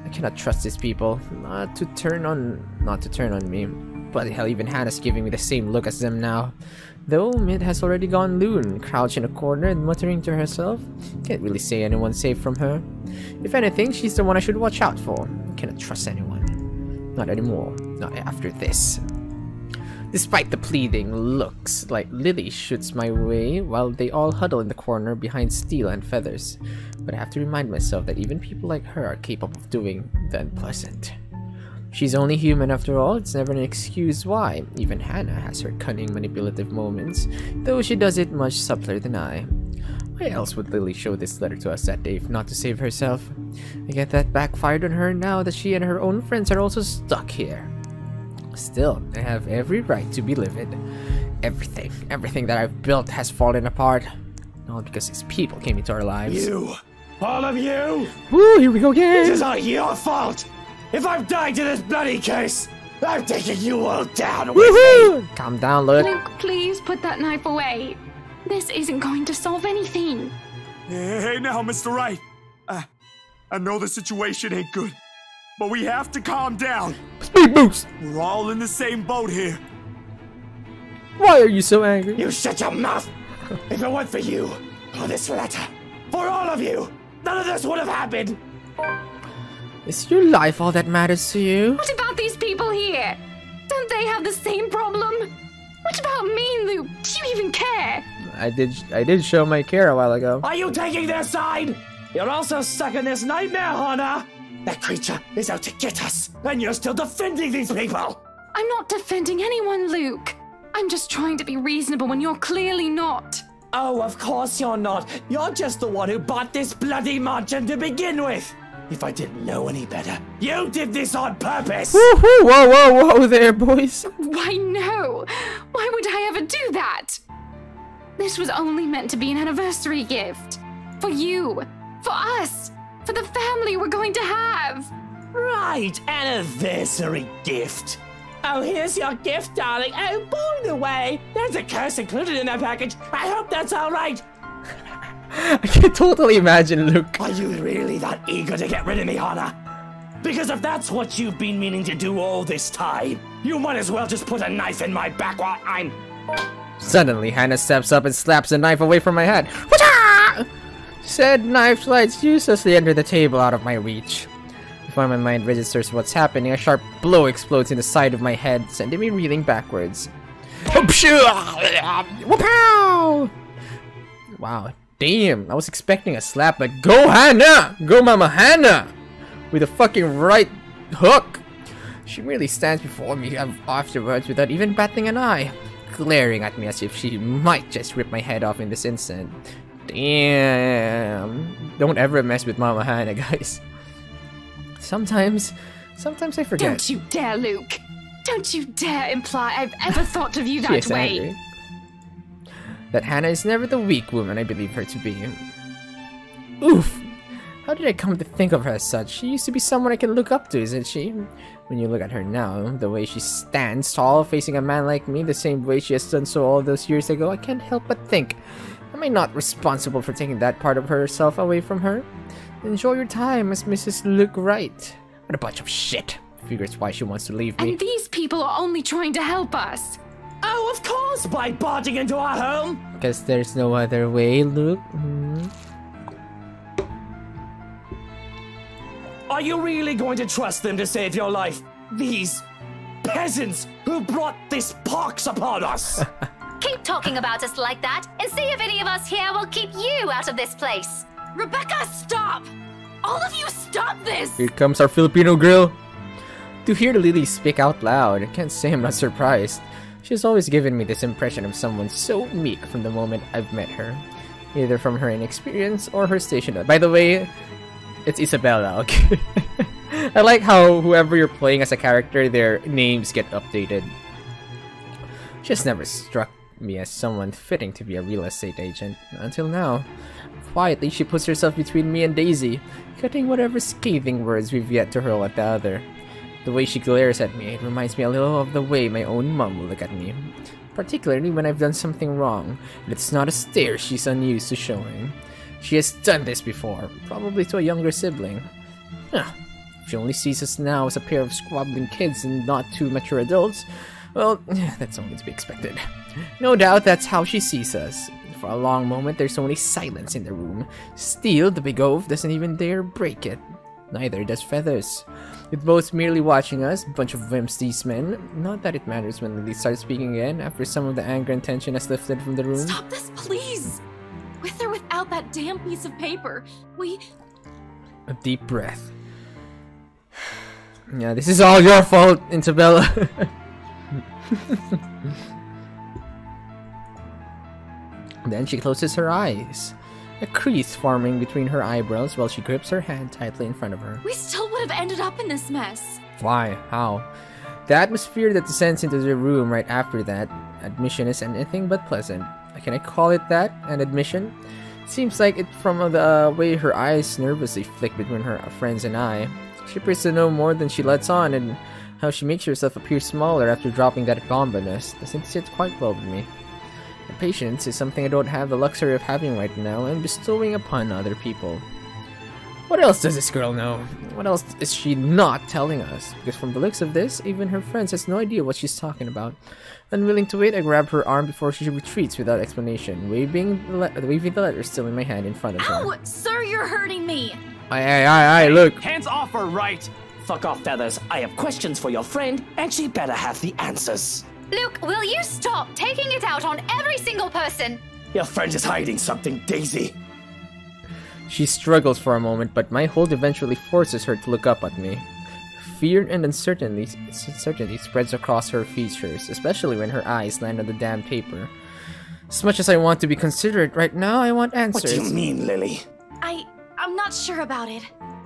I cannot trust these people. Not to turn on me. But hell, even Hannah's giving me the same look as them now. Though Mid has already gone loon, crouched in a corner and muttering to herself. Can't really say anyone's safe from her. If anything, she's the one I should watch out for. Cannot trust anyone. Not anymore. Not after this. Despite the pleading looks, like Lily shoots my way while they all huddle in the corner behind Steel and Feathers. But I have to remind myself that even people like her are capable of doing the unpleasant. She's only human after all. It's never an excuse why. Even Hannah has her cunning, manipulative moments, though she does it much subtler than I. Why else would Lily show this letter to us that day if not to save herself? I get that backfired on her now that she and her own friends are also stuck here. Still, I have every right to be livid. Everything that I've built has fallen apart. All because these people came into our lives. You! All of you! Woo, here we go again! This is all your fault! If I've died to this bloody case, I'm taking you all down with me! Calm down, Luke. Luke, please put that knife away. This isn't going to solve anything. Hey now, Mr. Wright. I know the situation ain't good, but we have to calm down. Speed boost! We're all in the same boat here. Why are you so angry? You shut your mouth! If it weren't for you, or this letter, for all of you, none of this would have happened! Is your life all that matters to you? What about these people here? Don't they have the same problem? What about me, Luke? Do you even care? I did show my care a while ago. Are you taking their side? You're also stuck in this nightmare, Hannah! That creature is out to get us, and you're still defending these people! I'm not defending anyone, Luke. I'm just trying to be reasonable when you're clearly not. Oh, of course you're not. You're just the one who bought this bloody mansion to begin with. if I didn't know any better. You did this on purpose! Woohoo! Whoa, whoa, whoa there, boys. Why no? Why would I ever do that? This was only meant to be an anniversary gift. For you. For us. For the family we're going to have. Right, anniversary gift. Oh, here's your gift, darling. Oh, by the way, there's a curse included in that package. I hope that's all right. I can totally imagine Luke. Are you really that eager to get rid of me, Hana? Because if that's what you've been meaning to do all this time, you might as well just put a knife in my back while I'm... Suddenly, Hannah steps up and slaps a knife away from my head. Whatcha! Said knife slides uselessly under the table out of my reach. Before my mind registers what's happening, a sharp blow explodes in the side of my head, sending me reeling backwards. Wow, damn, I was expecting a slap, but go Hannah! Go Mama Hannah! With a fucking right hook! She merely stands before me afterwards without even batting an eye, glaring at me as if she might just rip my head off in this instant. Damn. Don't ever mess with Mama Hannah, guys. Sometimes I forget. Don't you dare, Luke. Don't you dare imply I've ever thought of you that Yes, way. angry. That Hannah is never the weak woman I believe her to be. Oof! How did I come to think of her as such? She used to be someone I can look up to, isn't she? When you look at her now, the way she stands tall facing a man like me, the same way she has done so all those years ago, I can't help but think, am I not responsible for taking that part of herself away from her? Enjoy your time as Mrs. Luke Wright. What a bunch of shit. Figures why she wants to leave me. And these people are only trying to help us. Oh, of course, by barging into our home. Because there's no other way, Luke. Are you really going to trust them to save your life? These peasants who brought this pox upon us. Keep talking about us like that and see if any of us here will keep you out of this place. Rebecca, stop! All of you stop this! Here comes our Filipino girl. To hear Lily speak out loud, I can't say I'm not surprised. She's always given me this impression of someone so meek from the moment I've met her. Either from her inexperience or her station. By the way, it's Isabella, okay? I like how whoever you're playing as a character, their names get updated. Just never struck me as someone fitting to be a real estate agent, until now. Quietly, she puts herself between me and Daisy, cutting whatever scathing words we've yet to hurl at the other. The way she glares at me, it reminds me a little of the way my own mum will look at me. Particularly when I've done something wrong, and it's not a stare she's unused to showing. She has done this before, probably to a younger sibling. Huh. If she only sees us now as a pair of squabbling kids and not two mature adults, well, that's only to be expected. No doubt that's how she sees us. For a long moment, there's only silence in the room. Still, the big oaf doesn't even dare break it. Neither does Feathers. With both merely watching us, bunch of wimps these men. Not that it matters when Lily starts speaking again, after some of the anger and tension has lifted from the room. Stop this, please! With or without that damn piece of paper, A deep breath. Yeah, this is all your fault, Isabella. Then she closes her eyes, a crease forming between her eyebrows while she grips her hand tightly in front of her. we still would have ended up in this mess. Why? How? The atmosphere that descends into the room right after that admission is anything but pleasant. Can I call it that? An admission? Seems like it from the way her eyes nervously flick between her friends and I. She appears to know more than she lets on, and how she makes herself appear smaller after dropping that bomb on us doesn't sit quite well with me. Patience is something I don't have the luxury of having right now and bestowing upon other people. What else does this girl know? What else is she not telling us? Because from the looks of this, even her friends has no idea what she's talking about. Unwilling to wait, I grab her arm before she retreats without explanation, waving the letter still in my hand in front of her. Ow! Sir, you're hurting me! Aye, look! Hands off her, right? Fuck off, Feathers. I have questions for your friend, and she better have the answers. Luke, will you stop taking it out on every single person? Your friend is hiding something, Daisy. She struggles for a moment, but my hold eventually forces her to look up at me. Fear and uncertainty spreads across her features, especially when her eyes land on the damn paper. As much as I want to be considerate right now, I want answers. What do you mean, Lily? I'm not sure about it.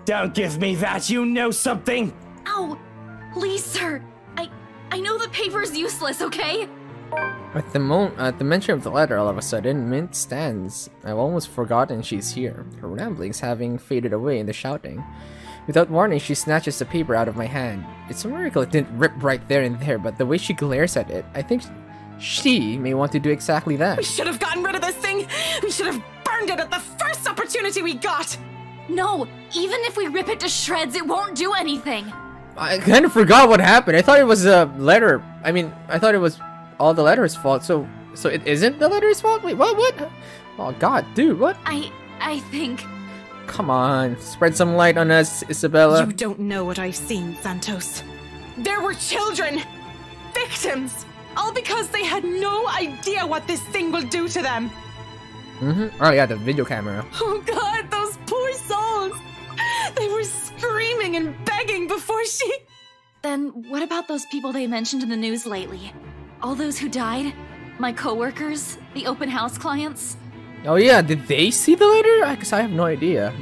Don't give me that, you know something! Ow! Please, sir. I know the paper's useless, okay? At the mention of the letter, all of a sudden, Mint stands. I've almost forgotten she's here, her ramblings having faded away in the shouting. Without warning, she snatches the paper out of my hand. It's a miracle it didn't rip right there and there, but the way she glares at it, I think she may want to do exactly that. We should have gotten rid of this thing! We should have burned it at the first opportunity we got! No, even if we rip it to shreds, it won't do anything. I kind of forgot what happened. I thought it was a letter. I mean, I thought it was all the letter's fault. So it isn't the letter's fault? Wait, what? Oh god, dude, what? I think... Come on, spread some light on us, Isabella. You don't know what I've seen, Santos. There were children! Victims! All because they had no idea what this thing will do to them! Oh yeah, the video camera. Oh god, those poor souls! They were screaming and begging before she... Then what about those people they mentioned in the news lately? All those who died? My coworkers? The open house clients? Oh yeah, did they see the letter? Because I have no idea.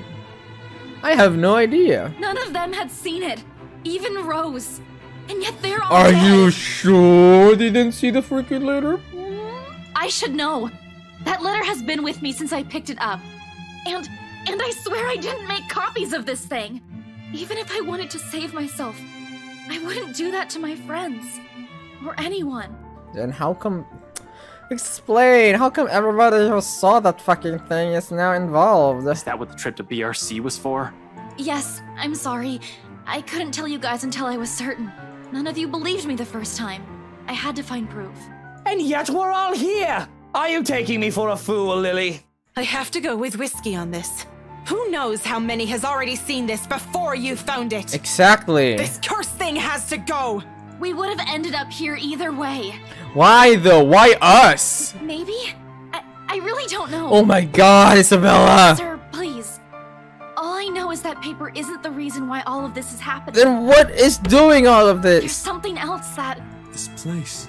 I have no idea. None of them had seen it. Even Rose. And yet they're all Are dead. you sure they didn't see the freaking letter? I should know. That letter has been with me since I picked it up. And I swear I didn't make copies of this thing. Even if I wanted to save myself, I wouldn't do that to my friends. Or anyone. Then how come... Explain! How come everybody who saw that fucking thing is now involved? Is that what the trip to BRC was for? Yes, I'm sorry. I couldn't tell you guys until I was certain. None of you believed me the first time. I had to find proof. And yet we're all here! Are you taking me for a fool, Lily? I have to go with whiskey on this. Who knows how many has already seen this before you found it? Exactly. This cursed thing has to go! We would have ended up here either way. Why though? Why us? Maybe? I really don't know. Oh my god, Isabella! Sir, please. All I know is that paper isn't the reason why all of this is happening. Then what is doing all of There's this? something else that... This place.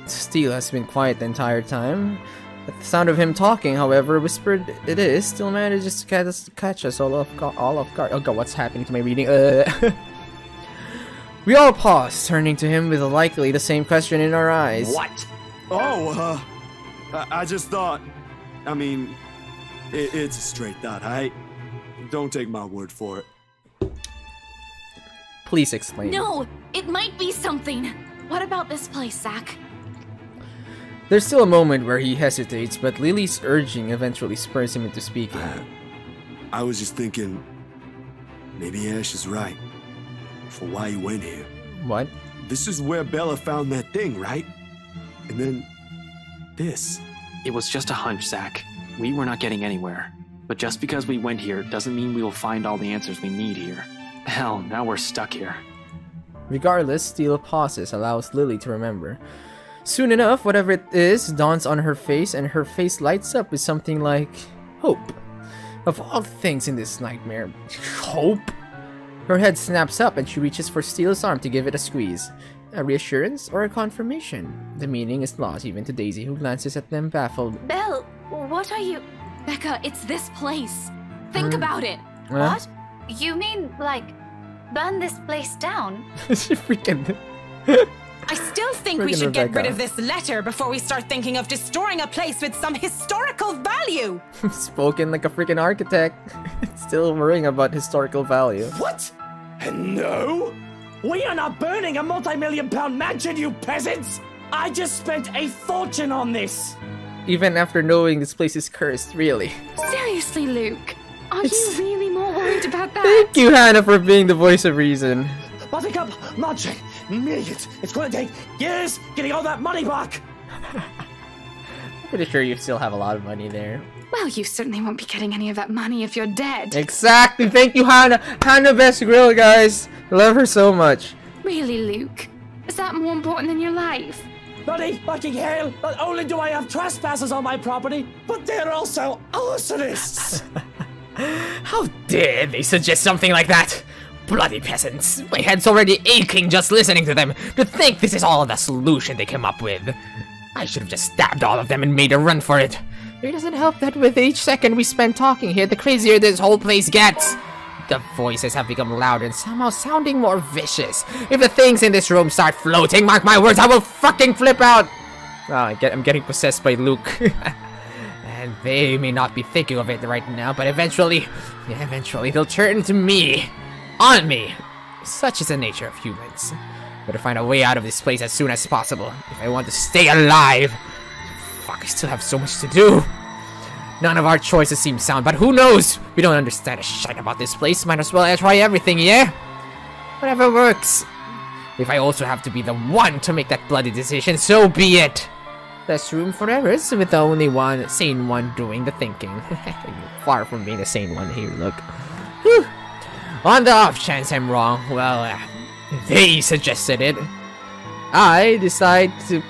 Steele has been quiet the entire time. At the sound of him talking, however, whispered it is, still manages to catch us all off guard. Oh god, what's happening to my reading? We all pause, turning to him with likely the same question in our eyes. What? Oh, I just thought. I mean, it's a straight thought, alright? Don't take my word for it. Please explain. No, it might be something. What about this place, Zach? There's still a moment where he hesitates, but Lily's urging eventually spurs him into speaking. I was just thinking, maybe Ash is right for why he went here. What? This is where Bella found that thing, right? And then this. It was just a hunch, Zach. We were not getting anywhere. But just because we went here doesn't mean we will find all the answers we need here. Hell, now we're stuck here. Regardless, Steele pauses, allows Lily to remember. Soon enough, whatever it is dawns on her face, and her face lights up with something like hope. Of all things in this nightmare, hope? Her head snaps up and she reaches for Steele's arm to give it a squeeze. A reassurance or a confirmation? The meaning is lost even to Daisy, who glances at them baffled. Belle, what are you... Becca, it's this place. Think about it. What? You mean, like, burn this place down? She freaking... I still think we Friggin' should get rid Rebecca. of this letter before we start thinking of destroying a place with some historical value! Spoken like a freaking architect. Still worrying about historical value. What? No! We are not burning a multi-million-pound mansion, you peasants! I just spent a fortune on this! Even after knowing this place is cursed, really. Seriously, Luke. Are It's- you really more worried about that? Thank you, Hannah, for being the voice of reason. Buttercup, magic, millions. It's gonna take years getting all that money back! Pretty sure you still have a lot of money there. Well, you certainly won't be getting any of that money if you're dead. Exactly. Thank you, Hannah. Hannah, best girl, guys. Love her so much. Really, Luke? Is that more important than your life? Bloody fucking hell! Not only do I have trespassers on my property, but they're also arsonists! How dare they suggest something like that? Bloody peasants. My head's already aching just listening to them. To think this is all the solution they came up with. I should have just stabbed all of them and made a run for it. It doesn't help that with each second we spend talking here, the crazier this whole place gets. The voices have become louder and somehow sounding more vicious. If the things in this room start floating, mark my words, I will fucking flip out! Oh, I'm getting possessed by Luke. And they may not be thinking of it right now, but eventually they'll turn to me. On me. Such is the nature of humans. Better find a way out of this place as soon as possible, if I want to stay alive. Fuck, I still have so much to do. None of our choices seem sound, but who knows? We don't understand a shit about this place. Might as well try everything, yeah? Whatever works. If I also have to be the one to make that bloody decision, so be it. Less room for errors, with only one sane one doing the thinking. Far from being the sane one here, look. Whew. On the off chance I'm wrong, well, they suggested it. I decide to...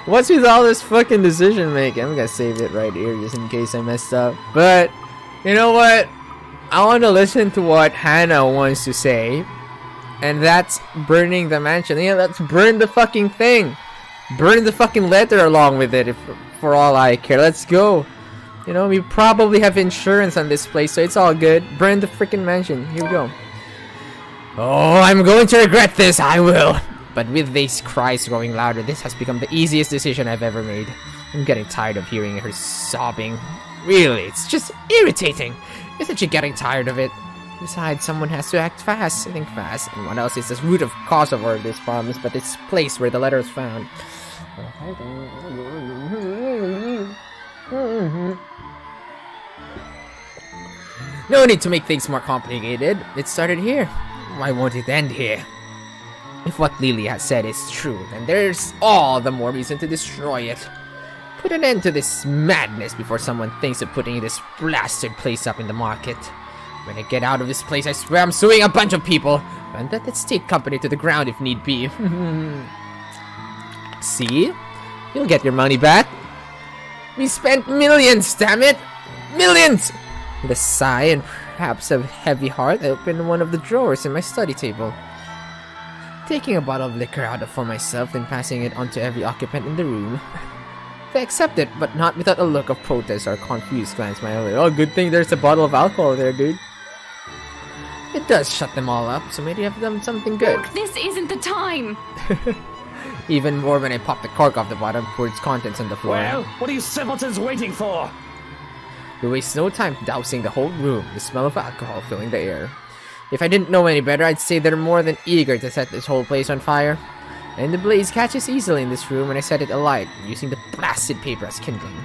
What's with all this fucking decision making? I'm gonna save it right here just in case I messed up. But, you know what? I want to listen to what Hannah wants to say. And that's burning the mansion. Yeah, let's burn the fucking thing. Burn the fucking letter along with it, for all I care. Let's go. You know, we probably have insurance on this place, so it's all good. Burn the freaking mansion. Here we go. Oh, I'm going to regret this. I will. But with these cries growing louder, this has become the easiest decision I've ever made. I'm getting tired of hearing her sobbing. Really, it's just irritating. Isn't she getting tired of it? Besides, someone has to act fast. Think fast. And what else is the root of cause of all this problems but this place where the letter is found? No need to make things more complicated. It started here. Why won't it end here? If what Lily has said is true, then there's all the more reason to destroy it. Put an end to this madness before someone thinks of putting this blasted place up in the market. When I get out of this place, I swear I'm suing a bunch of people. And let that state company to the ground if need be. See? You'll get your money back. We spent millions, damn it! Millions! With a sigh and perhaps a heavy heart, I opened one of the drawers in my study table. Taking a bottle of liquor out for myself, then passing it on to every occupant in the room. They accepted, but not without a look of protest or confused glance my way. Oh, good thing there's a bottle of alcohol there, dude. It does shut them all up, so maybe I've done something good. Look, this isn't the time! Even more when I popped the cork off the bottom, poured its contents on the floor. Well, what are you simpletons waiting for? We waste no time dousing the whole room, the smell of alcohol filling the air. If I didn't know any better, I'd say they're more than eager to set this whole place on fire. And the blaze catches easily in this room when I set it alight, using the blasted paper as kindling.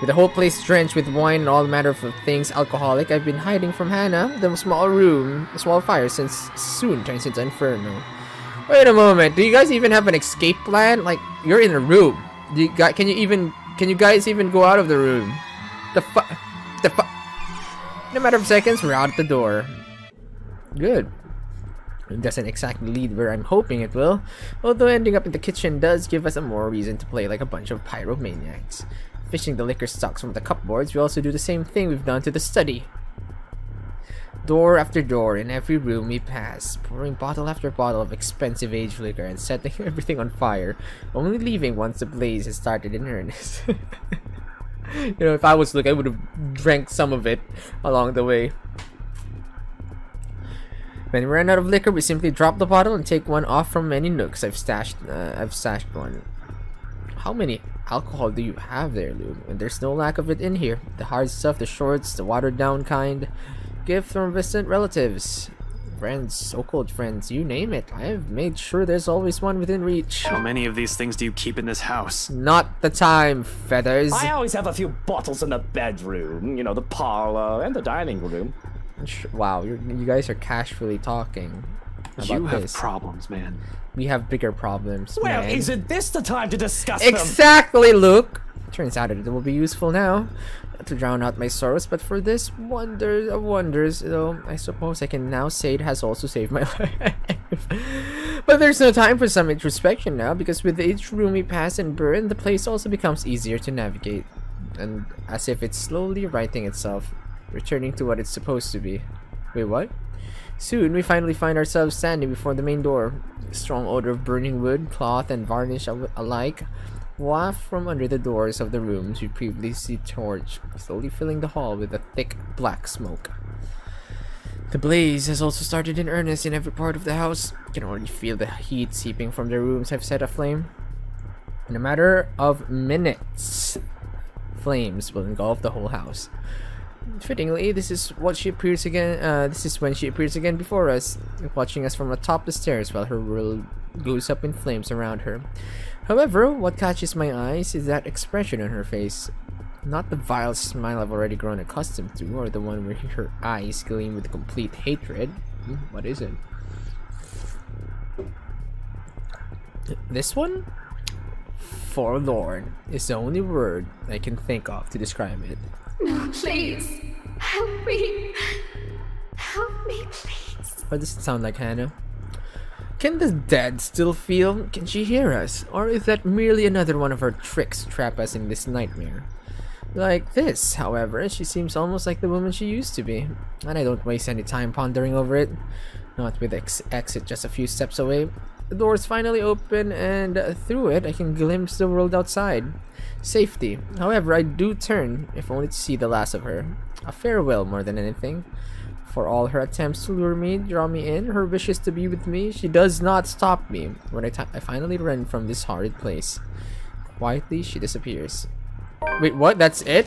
With the whole place drenched with wine and all manner of things alcoholic, I've been hiding from Hannah, the small fire since soon turns into inferno. Wait a moment, do you guys even have an escape plan? Like, you're in a room. Can you guys even go out of the room? In a matter of seconds, we're out the door. Good. It doesn't exactly lead where I'm hoping it will, although ending up in the kitchen does give us a more reason to play like a bunch of pyromaniacs. Fishing the liquor stocks from the cupboards, we also do the same thing we've done to the study. Door after door in every room we pass, pouring bottle after bottle of expensive aged liquor and setting everything on fire, only leaving once the blaze has started in earnest. You know, if I was Luke, I would have drank some of it along the way. When we run out of liquor, we simply drop the bottle and take one off from many nooks I've stashed one. How many alcohol do you have there, Luke? And there's no lack of it in here. The hard stuff, the shorts, the watered down kind. Gift from distant relatives. Friends, so-called friends, you name it. I have made sure there's always one within reach. How many of these things do you keep in this house? Not the time, Feathers. I always have a few bottles in the bedroom, you know, the parlor and the dining room. Wow, you guys are casually talking about You have this. problems, man. We have bigger problems, Well, man. isn't this the time to discuss them? Exactly, Luke! Turns out it will be useful now to drown out my sorrows, but for this wonder of wonders, though, I suppose I can now say it has also saved my life. But there's no time for some introspection now, because with each room we pass and burn, the place also becomes easier to navigate. And as if it's slowly righting itself, returning to what it's supposed to be. Wait, what? Soon, we finally find ourselves standing before the main door. A strong odor of burning wood, cloth, and varnish alike waft from under the doors of the rooms we previously torched, slowly filling the hall with a thick black smoke. The blaze has also started in earnest in every part of the house. You can already feel the heat seeping from the rooms I've set aflame. In a matter of minutes, flames will engulf the whole house. Fittingly, this is when she appears again before us, watching us from atop the stairs while her world goes up in flames around her. However, what catches my eyes is that expression on her face. Not the vile smile I've already grown accustomed to, or the one where her eyes gleam with complete hatred. What is it? This one? Forlorn is the only word I can think of to describe it. No, please. Help me. Help me, please. Why does it sound like Hannah? Can the dead still feel? Can she hear us? Or is that merely another one of her tricks to trap us in this nightmare? Like this, however, she seems almost like the woman she used to be. And I don't waste any time pondering over it. Not with exit just a few steps away. The doors finally open, and through it I can glimpse the world outside. Safety. However, I do turn, if only to see the last of her. A farewell more than anything. For all her attempts to lure me, draw me in, her wishes to be with me, she does not stop me when I finally run from this horrid place. Quietly, she disappears. Wait, what? That's it?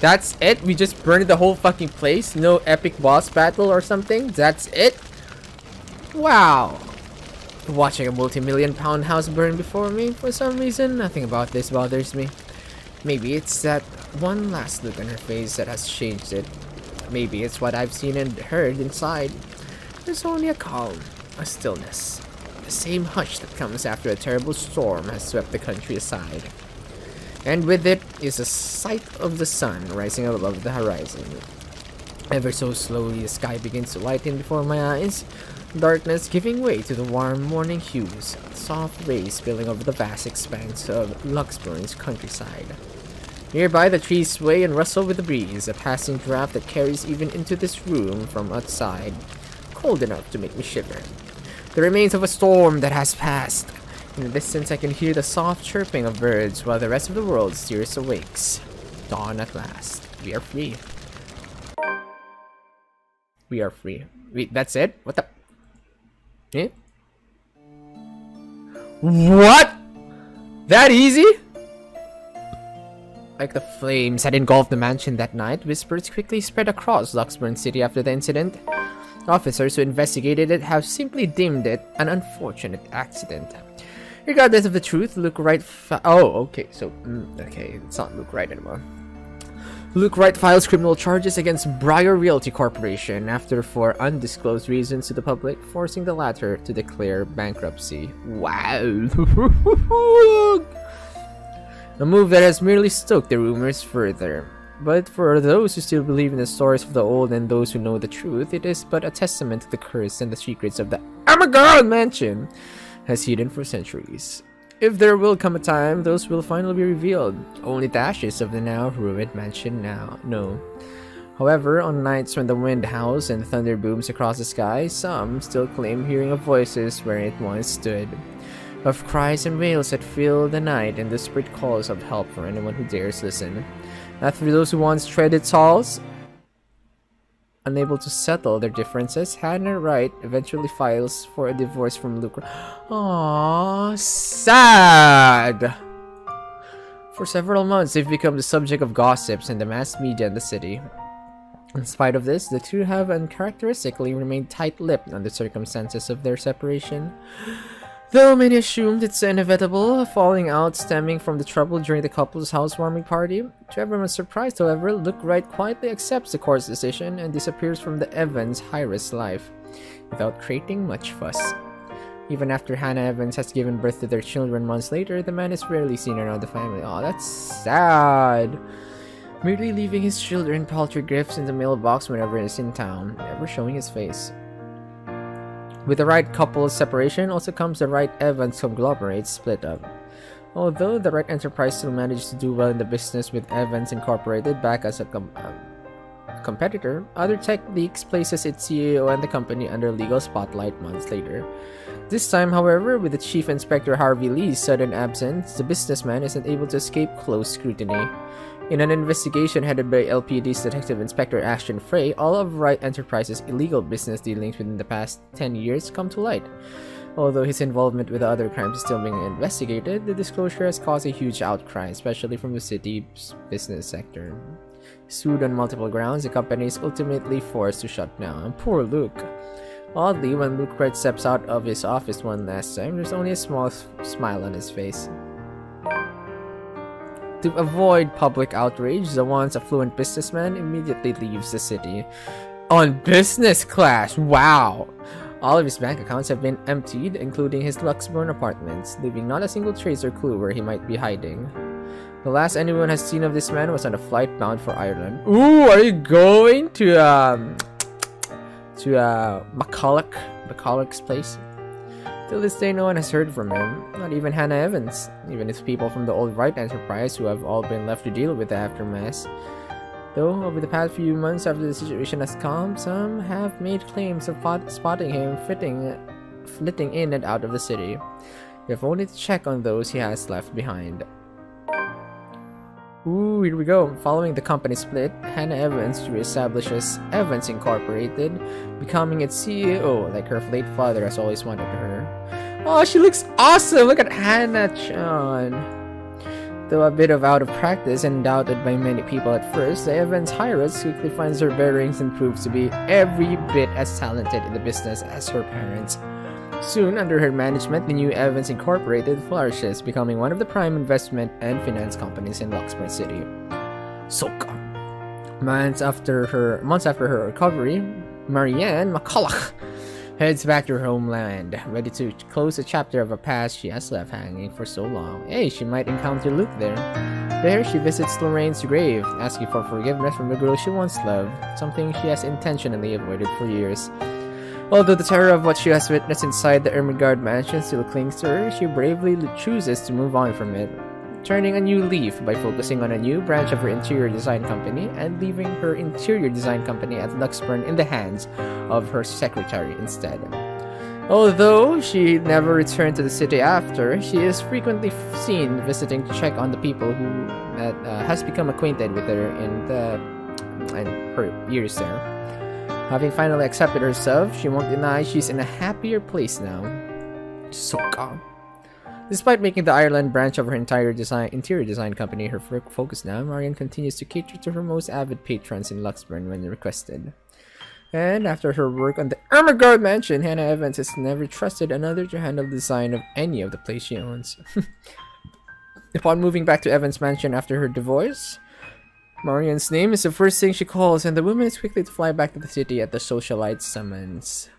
That's it? We just burned the whole fucking place? No epic boss battle or something? That's it? Wow. Watching a multi-million-pound house burn before me, for some reason, nothing about this bothers me. Maybe it's that one last look on her face that has changed it. Maybe it's what I've seen and heard inside. There's only a calm, a stillness. The same hush that comes after a terrible storm has swept the country aside. And with it is a sight of the sun rising above the horizon. Ever so slowly, the sky begins to lighten before my eyes, darkness giving way to the warm morning hues, soft rays spilling over the vast expanse of Luxburne's countryside. Nearby, the trees sway and rustle with the breeze, a passing draft that carries even into this room from outside, cold enough to make me shiver. The remains of a storm that has passed. In the distance, I can hear the soft chirping of birds while the rest of the world steers awakes. Dawn at last. We are free. We are free. Wait, that's it? What the? Eh? What? That easy? Like the flames had engulfed the mansion that night, whispers quickly spread across Luxburn City after the incident. Officers who investigated it have simply deemed it an unfortunate accident. Regardless of the truth, Luke Wright okay, it's not Luke Wright anymore. Luke Wright files criminal charges against Briar Realty Corporation after, for undisclosed reasons to the public, forcing the latter to declare bankruptcy. Wow! A move that has merely stoked the rumors further. But for those who still believe in the stories of the old and those who know the truth, it is but a testament to the curse and the secrets of the Amagon Mansion has hidden for centuries. If there will come a time, those will finally be revealed. Only the ashes of the now ruined mansion know. However, on nights when the wind howls and thunder booms across the sky, some still claim hearing of voices where it once stood. Of cries and wails that fill the night and desperate calls of help for anyone who dares listen. As for those who once tread its halls, unable to settle their differences, Hannah Wright eventually files for a divorce from Luke. Aww, sad! For several months, they've become the subject of gossips in the mass media in the city. In spite of this, the two have uncharacteristically remained tight-lipped on the circumstances of their separation. Though many assumed it's inevitable, a falling out stemming from the trouble during the couple's housewarming party. To everyone's surprise, however, Luke Wright quietly accepts the court's decision and disappears from the Evans' high-risk life, without creating much fuss. Even after Hannah Evans has given birth to their children months later, the man is rarely seen around the family. Oh, that's sad. Merely leaving his children paltry gifts in the mailbox whenever he's in town, never showing his face. With the Wright couple's separation also comes the Wright-Evans conglomerate split up. Although the Wright enterprise still managed to do well in the business with Evans Incorporated back as a competitor, Other Tech Leaks places its CEO and the company under legal spotlight months later. This time, however, with the Chief Inspector Harvey Lee's sudden absence, the businessman isn't able to escape close scrutiny. In an investigation headed by LPD's Detective Inspector Ashton Frey, all of Wright Enterprises' illegal business dealings within the past 10 years come to light. Although his involvement with other crimes is still being investigated, the disclosure has caused a huge outcry, especially from the city's business sector. Sued on multiple grounds, the company is ultimately forced to shut down. Poor Luke. Oddly, when Luke Wright steps out of his office one last time, there's only a small smile on his face. To avoid public outrage, the once affluent businessman immediately leaves the city. On business class! Wow! All of his bank accounts have been emptied, including his Luxburn apartments, leaving not a single trace or clue where he might be hiding. The last anyone has seen of this man was on a flight bound for Ireland. Ooh, are you going to McCulloch's place? Till this day, no one has heard from him, not even Hannah Evans, even his people from the old Wright Enterprise who have all been left to deal with the aftermath. Though, over the past few months after the situation has calmed, some have made claims of spotting him flitting in and out of the city. You have only to check on those he has left behind. Ooh, here we go. Following the company split, Hannah Evans reestablishes Evans Incorporated, becoming its CEO like her late father has always wanted her. Oh, she looks awesome! Look at Hannah-chan! Though a bit of out of practice and doubted by many people at first, the Evans heiress quickly finds her bearings and proves to be every bit as talented in the business as her parents. Soon, under her management, the new Evans Incorporated flourishes, becoming one of the prime investment and finance companies in Luxburn City. Soka. Months after her recovery, Marianne McCulloch heads back to her homeland, ready to close a chapter of a past she has left hanging for so long. Hey, she might encounter Luke there. There, she visits Lorraine's grave, asking for forgiveness from the girl she once loved, something she has intentionally avoided for years. Although the terror of what she has witnessed inside the Ermengarde mansion still clings to her, she bravely chooses to move on from it, turning a new leaf by focusing on a new branch of her interior design company and leaving her interior design company at Luxburn in the hands of her secretary instead. Although she never returned to the city after, she is frequently seen visiting to check on the people who has become acquainted with her in her years there. Having finally accepted herself, she won't deny she's in a happier place now. Soka. Despite making the Ireland branch of her interior design company her focus now, Marianne continues to cater to her most avid patrons in Luxburn when requested. And after her work on the Ermengarde mansion, Hannah Evans has never trusted another to handle the design of any of the place she owns. Upon moving back to Evans mansion after her divorce, Marianne's name is the first thing she calls, and the woman is quickly to fly back to the city at the socialite's summons.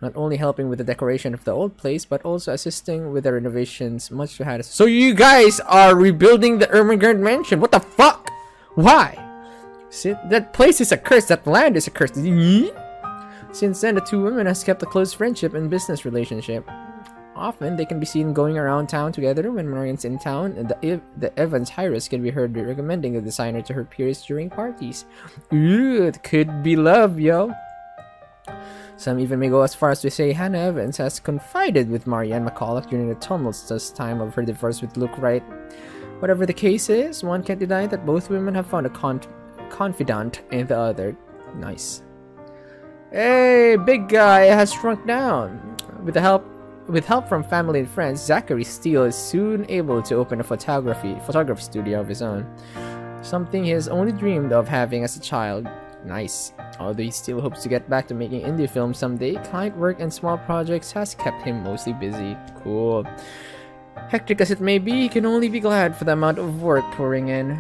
Not only helping with the decoration of the old place, but also assisting with the renovations, much to Hannah's. So you guys are rebuilding the Ermengarde mansion? What the fuck? Why? See, that place is a curse. That land is a curse. Since then, the two women have kept a close friendship and business relationship. Often, they can be seen going around town together when Marianne's in town, and the Evans heiress can be heard recommending the designer to her peers during parties. Ooh, it could be love, yo. Some even may go as far as to say Hannah Evans has confided with Marianne McCulloch during the tumultuous time of her divorce with Luke Wright. Whatever the case is, one can't deny that both women have found a confidant in the other. Nice. Hey, big guy has shrunk down. With help from family and friends, Zachary Steele is soon able to open a photography studio of his own. Something he has only dreamed of having as a child. Nice. Although he still hopes to get back to making indie films someday, client work and small projects has kept him mostly busy. Cool. Hectic as it may be, he can only be glad for the amount of work pouring in.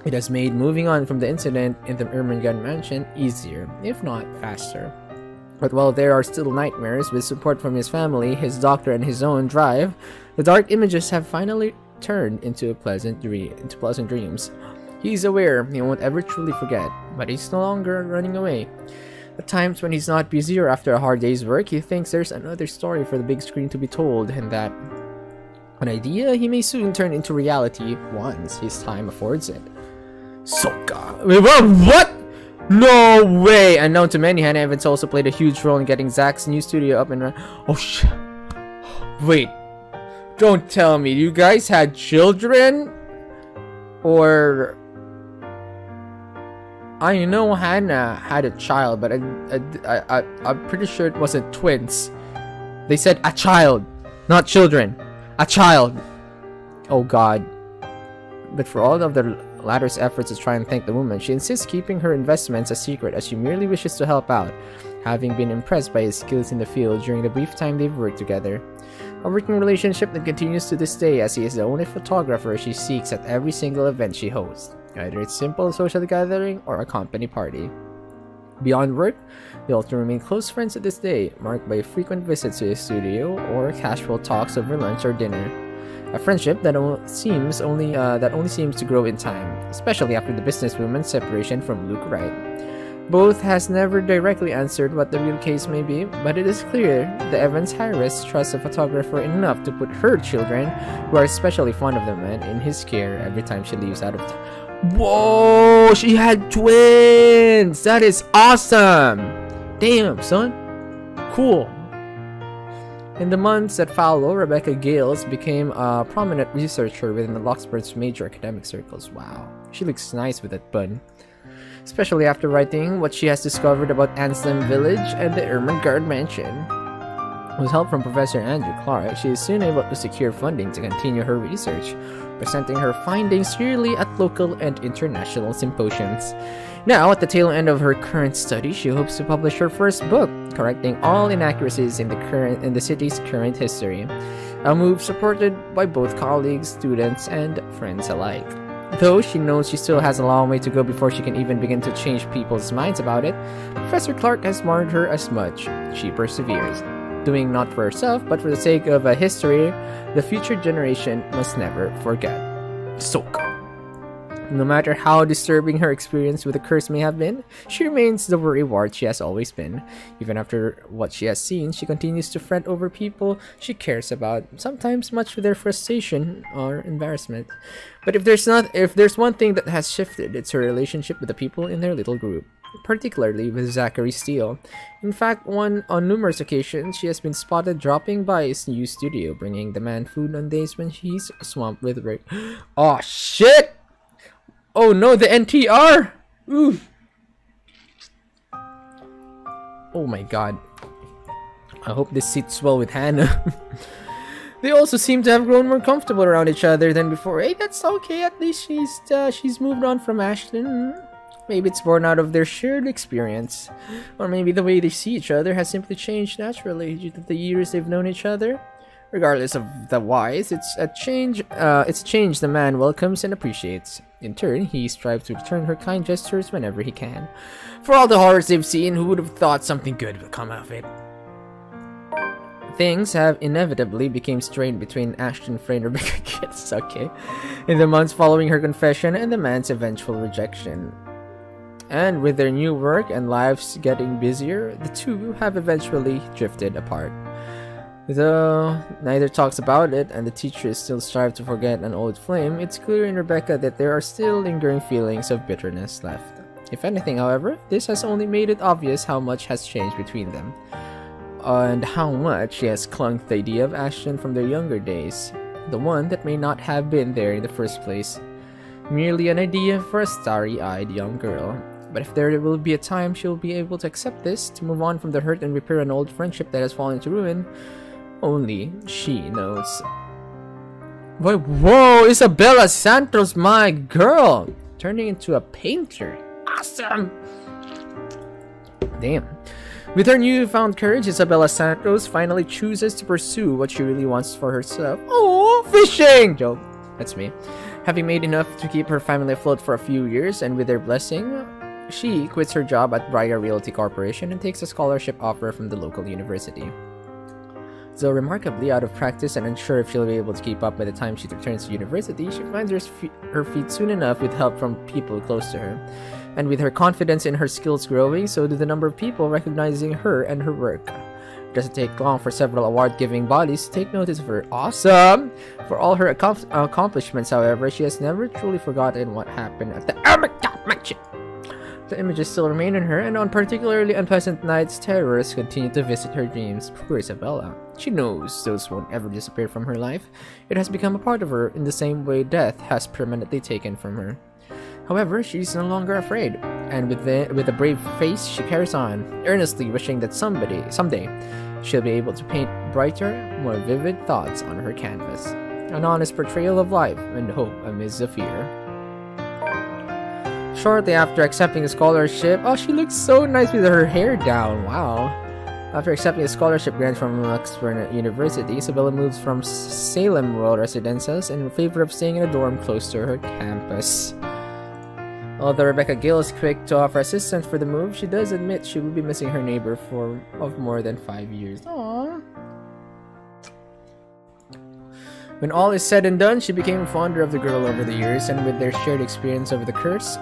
It has made moving on from the incident in the Ermengarde mansion easier, if not faster. But while there are still nightmares, with support from his family, his doctor, and his own drive, the dark images have finally turned into pleasant dreams. He's aware he won't ever truly forget, but he's no longer running away. At times when he's not busy or after a hard day's work, he thinks there's another story for the big screen to be told, and that an idea he may soon turn into reality once his time affords it. Soka. What? No way! Unknown to many, Hannah Evans also played a huge role in getting Zach's new studio up and running. Oh shit. Wait. Don't tell me. You guys had children? Or... I know Hannah had a child, but I'm pretty sure it wasn't twins. They said a child, not children. A child. Oh god. But for all of the latter's efforts to try and thank the woman, she insists keeping her investments a secret as she merely wishes to help out, having been impressed by his skills in the field during the brief time they've worked together. A working relationship that continues to this day, as he is the only photographer she seeks at every single event she hosts, either it's simple social gathering or a company party. Beyond work, they also remain close friends to this day, marked by frequent visits to his studio or casual talks over lunch or dinner. A friendship that only seems to grow in time, especially after the businesswoman's separation from Luke Wright. Both has never directly answered what the real case may be, but it is clear that Evans Harris trusts the photographer enough to put her children, who are especially fond of the man, in his care every time she leaves out of town. Whoa! She had twins! That is awesome! Damn, son. Cool. In the months that follow, Rebecca Gales became a prominent researcher within the Loxford's major academic circles. Wow, she looks nice with that bun. Especially after writing what she has discovered about Anselm Village and the Ermengarde Mansion. With help from Professor Andrew Clark, she is soon able to secure funding to continue her research, presenting her findings yearly at local and international symposiums. Now, at the tail end of her current study, she hopes to publish her first book, correcting all inaccuracies in the city's current history, a move supported by both colleagues, students, and friends alike. Though she knows she still has a long way to go before she can even begin to change people's minds about it, Professor Clark has warned her as much. She perseveres, doing not for herself, but for the sake of a history the future generation must never forget. Soka. No matter how disturbing her experience with the curse may have been, she remains the worrywart she has always been. Even after what she has seen, she continues to fret over people she cares about, sometimes much to their frustration or embarrassment. But if there's one thing that has shifted, it's her relationship with the people in their little group, particularly with Zachary Steele. In fact, on numerous occasions, she has been spotted dropping by his new studio, bringing the man food on days when he's swamped with work. Oh shit! Oh no, the NTR! Ooh. Oh my god. I hope this sits well with Hannah. They also seem to have grown more comfortable around each other than before. Hey, that's okay. At least she's moved on from Ashton. Maybe it's born out of their shared experience. Or maybe the way they see each other has simply changed naturally due to the years they've known each other. Regardless of the whys, it's a change the man welcomes and appreciates. In turn, he strives to return her kind gestures whenever he can. For all the horrors they've seen, who would have thought something good would come of it? Things have inevitably become strained between Ashton Frey and Rebecca Gales, okay, in the months following her confession and the man's eventual rejection. And with their new work and lives getting busier, the two have eventually drifted apart. Though neither talks about it and the teachers still strive to forget an old flame, it's clear in Rebecca that there are still lingering feelings of bitterness left. If anything, however, this has only made it obvious how much has changed between them, and how much she has clung to the idea of Ashton from their younger days, the one that may not have been there in the first place. Merely an idea for a starry-eyed young girl. But if there will be a time she'll be able to accept this, to move on from the hurt and repair an old friendship that has fallen to ruin, only she knows. Wait, whoa! Isabella Santos, my girl! Turning into a painter. Awesome! Damn. With her newfound courage, Isabella Santos finally chooses to pursue what she really wants for herself. Oh, fishing! Joke. That's me. Having made enough to keep her family afloat for a few years, and with their blessing, she quits her job at Briar Realty Corporation and takes a scholarship offer from the local university. Though remarkably out of practice and unsure if she'll be able to keep up by the time she returns to university, she finds her feet soon enough with help from people close to her. And with her confidence in her skills growing, so do the number of people recognizing her and her work. It doesn't take long for several award-giving bodies to take notice of her. Awesome! For all her accomplishments, however, she has never truly forgotten what happened at the Ermengarde Mansion. The images still remain in her, and on particularly unpleasant nights, terrors continue to visit her dreams. Poor Isabella. She knows those won't ever disappear from her life. It has become a part of her in the same way death has permanently taken from her. However, she's no longer afraid, and with a brave face, she carries on, earnestly wishing that someday, she'll be able to paint brighter, more vivid thoughts on her canvas. An honest portrayal of life and hope amidst the fear. Shortly after accepting a scholarship, oh, she looks so nice with her hair down, wow. After accepting a scholarship grant from Luxburn University, Isabella moves from Salem Royal Residences in favor of staying in a dorm close to her campus. Although Rebecca Gill is quick to offer assistance for the move, she does admit she will be missing her neighbor of more than 5 years. Aww. When all is said and done, she became fonder of the girl over the years, and with their shared experience over the curse,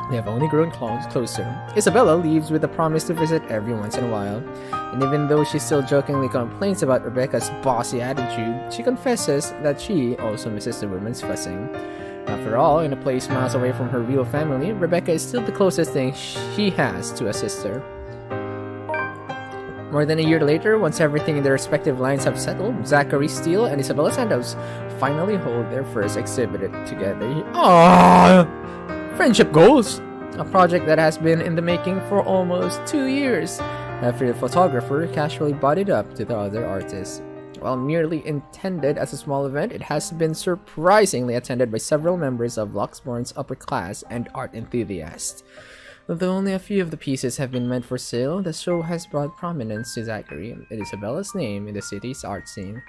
they have only grown closer. Isabella leaves with a promise to visit every once in a while, and even though she still jokingly complains about Rebecca's bossy attitude, she confesses that she also misses the woman's fussing. After all, in a place miles away from her real family, Rebecca is still the closest thing she has to a sister. More than a year later, once everything in their respective lines have settled, Zachary Steele and Isabella Santos finally hold their first exhibit together. Aww! Friendship goals! A project that has been in the making for almost 2 years, after the photographer casually brought it up to the other artists. While merely intended as a small event, it has been surprisingly attended by several members of Luxbourne's upper class and art enthusiasts. Although only a few of the pieces have been meant for sale, the show has brought prominence to Zachary and Isabella's name in the city's art scene.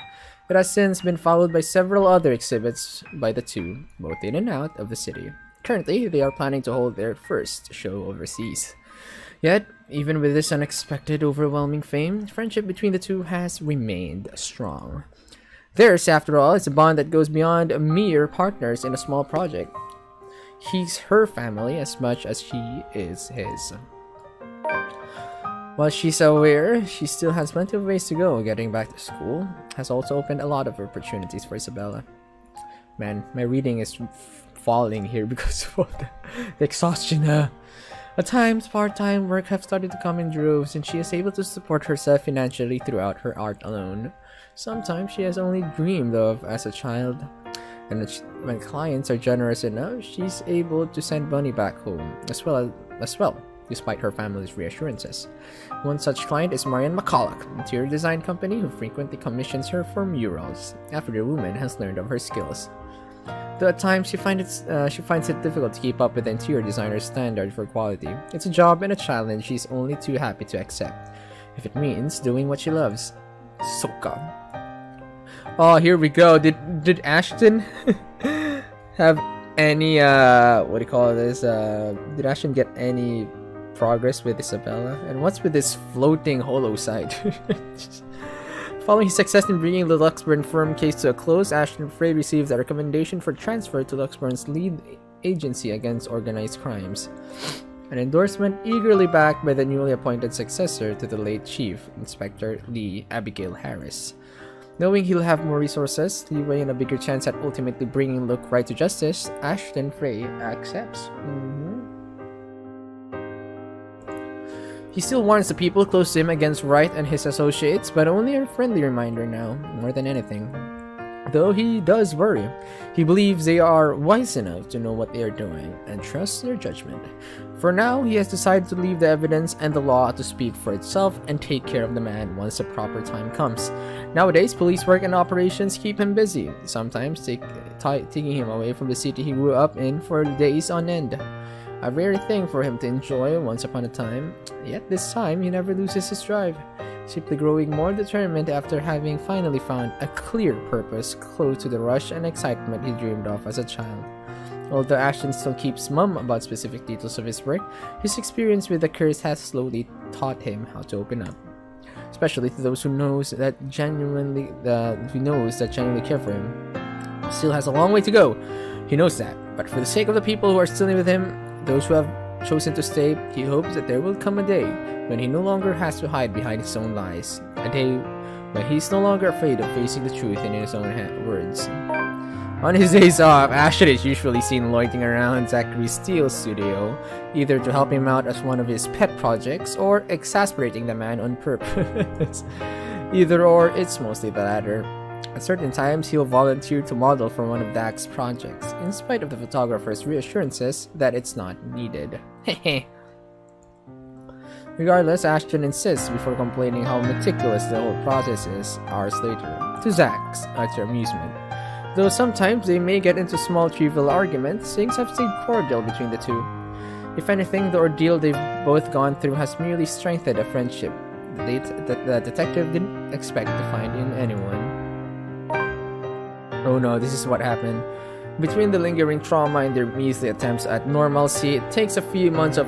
It has since been followed by several other exhibits by the two, both in and out of the city. Currently, they are planning to hold their first show overseas. Yet, even with this unexpected, overwhelming fame, friendship between the two has remained strong. Theirs, after all, is a bond that goes beyond mere partners in a small project. He's her family as much as she is his. While she's aware she still has plenty of ways to go, getting back to school has also opened a lot of opportunities for Isabella. Man, my reading is falling here because of all the exhaustion. At times, part-time work have started to come in droves, and she is able to support herself financially throughout her art alone. Sometimes she has only dreamed of as a child, and when clients are generous enough, she's able to send money back home as well, despite her family's reassurances. One such client is Marian McCulloch, an interior design company who frequently commissions her for murals after the woman has learned of her skills. Though at times she finds it difficult to keep up with the interior designer's standard for quality, it's a job and a challenge she's only too happy to accept, if it means doing what she loves. Soka. Oh, here we go. Did Ashton have any what do you call this? Did Ashton get any progress with Isabella? And what's with this floating holo site? Following his success in bringing the Luxburn firm case to a close, Ashton Frey received a recommendation for transfer to Luxburn's lead agency against organized crimes. An endorsement eagerly backed by the newly appointed successor to the late Chief Inspector Lee, Abigail Harris. Knowing he'll have more resources, leeway, and a bigger chance at ultimately bringing Look Right to justice, Ashton Frey accepts. He still warns the people close to him against Wright and his associates, but only a friendly reminder now, more than anything. Though he does worry, he believes they are wise enough to know what they are doing and trusts their judgment. For now, he has decided to leave the evidence and the law to speak for itself and take care of the man once the proper time comes. Nowadays, police work and operations keep him busy, sometimes taking him away from the city he grew up in for days on end. A rare thing for him to enjoy once upon a time, yet this time he never loses his drive, simply growing more determined after having finally found a clear purpose close to the rush and excitement he dreamed of as a child. Although Ashton still keeps mum about specific details of his work, his experience with the curse has slowly taught him how to open up, especially to those who knows that genuinely care for him. Still has a long way to go. He knows that, but for the sake of the people who are still with him, those who have chosen to stay, he hopes that there will come a day when he no longer has to hide behind his own lies, a day when he's no longer afraid of facing the truth in his own words. On his days off, Ashton is usually seen loitering around Zachary Steele's studio, either to help him out as one of his pet projects or exasperating the man on purpose. Either or, it's mostly the latter. At certain times, he'll volunteer to model for one of Dak's projects, in spite of the photographer's reassurances that it's not needed. Regardless, Ashton insists before complaining how meticulous the whole process is hours later, to Zach's utter amusement. Though sometimes they may get into small trivial arguments, things have stayed cordial between the two. If anything, the ordeal they've both gone through has merely strengthened a friendship that the detective didn't expect to find in anyone. Oh no, this is what happened. Between the lingering trauma and their measly attempts at normalcy, it takes a few months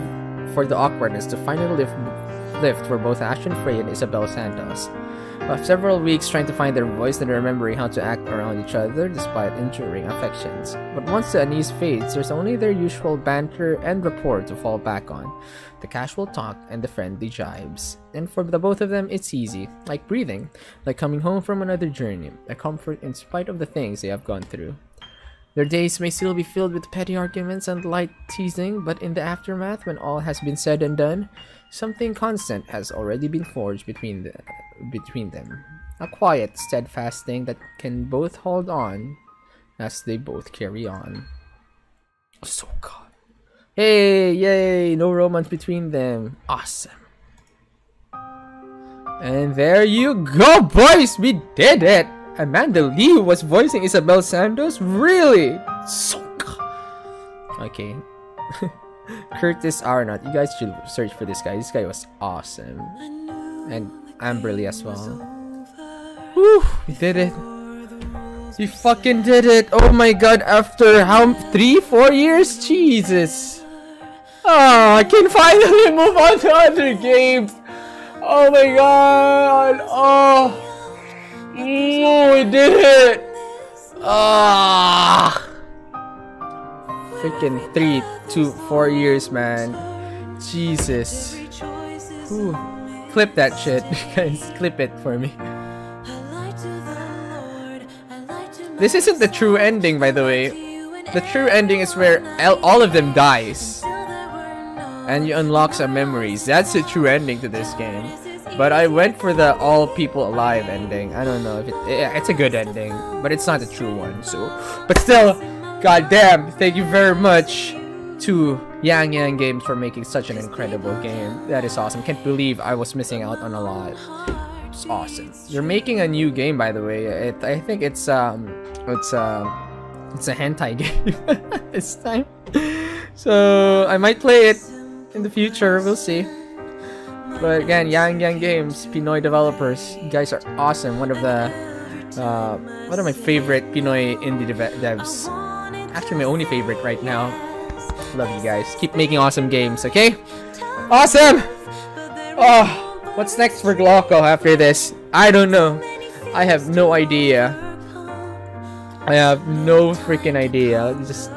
for the awkwardness to finally lift for both Ashton Frey and Isabel Santos. After several weeks trying to find their voice and remembering how to act around each other despite enduring affections. But once the unease fades, there's only their usual banter and rapport to fall back on. The casual talk and the friendly jibes. And for the both of them, it's easy. Like breathing. Like coming home from another journey. A comfort in spite of the things they have gone through. Their days may still be filled with petty arguments and light teasing, but in the aftermath, when all has been said and done, something constant has already been forged between them. A quiet, steadfast thing that can both hold on as they both carry on. So God. Hey, yay, no romance between them. Awesome. And there you go, boys, we did it! Amanda Lee was voicing Isabel Santos? Really? So good. Okay. Curtis Arnott. You guys should search for this guy. This guy was awesome. And Amberly as well. Woo! We did it. We fucking did it. Oh my god. After how 3-4 years? Jesus. Oh, I can finally move on to other games. Oh my god. Oh. Oh, we did it! Ah! Freaking 3-4 years, man. Jesus. Ooh. Clip that shit, guys. Clip it for me. This isn't the true ending, by the way. The true ending is where all of them dies. And you unlock some memories. That's the true ending to this game. But I went for the all people alive ending. I don't know if it's a good ending, but it's not the true one. So, but still, goddamn, thank you very much to Yang Yang Games for making such an incredible game. That is awesome. Can't believe I was missing out on a lot. It's awesome. They're making a new game, by the way. I think it's a hentai game this time. So I might play it in the future. We'll see. But again, Yang Yang Games, Pinoy developers, you guys are awesome. One of my favorite Pinoy indie devs. Actually, my only favorite right now. Love you guys. Keep making awesome games, okay? Awesome! Oh, what's next for Glauco after this? I don't know. I have no idea. I have no freaking idea. Just...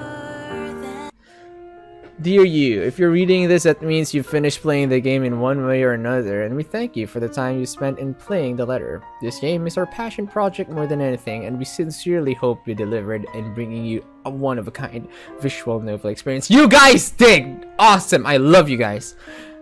Dear you, if you're reading this, that means you've finished playing the game in one way or another, and we thank you for the time you spent in playing the letter. This game is our passion project more than anything, and we sincerely hope we delivered in bringing you a one-of-a-kind visual novel experience. You guys did! Awesome! I love you guys!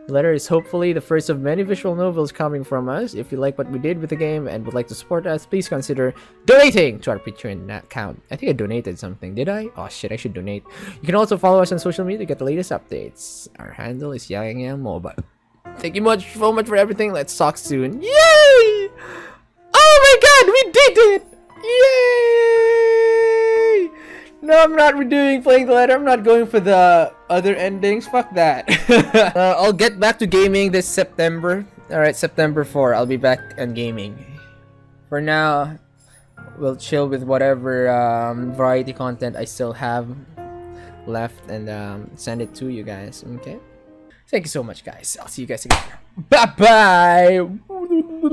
The letter is hopefully the first of many visual novels coming from us. If you like what we did with the game and would like to support us, please consider donating to our Patreon account. I think I donated something. Did I? Oh shit, I should donate. You can also follow us on social media to get the latest updates. Our handle is Yang Yang Mobile. Thank you so much for everything. Let's talk soon. Yay! Oh my god, we did it! Yay! No, I'm not redoing playing the letter. I'm not going for the other endings. Fuck that. I'll get back to gaming this September. Alright, September 4. I'll be back on gaming. For now, we'll chill with whatever variety content I still have left and send it to you guys. Okay? Thank you so much, guys. I'll see you guys again. Bye-bye!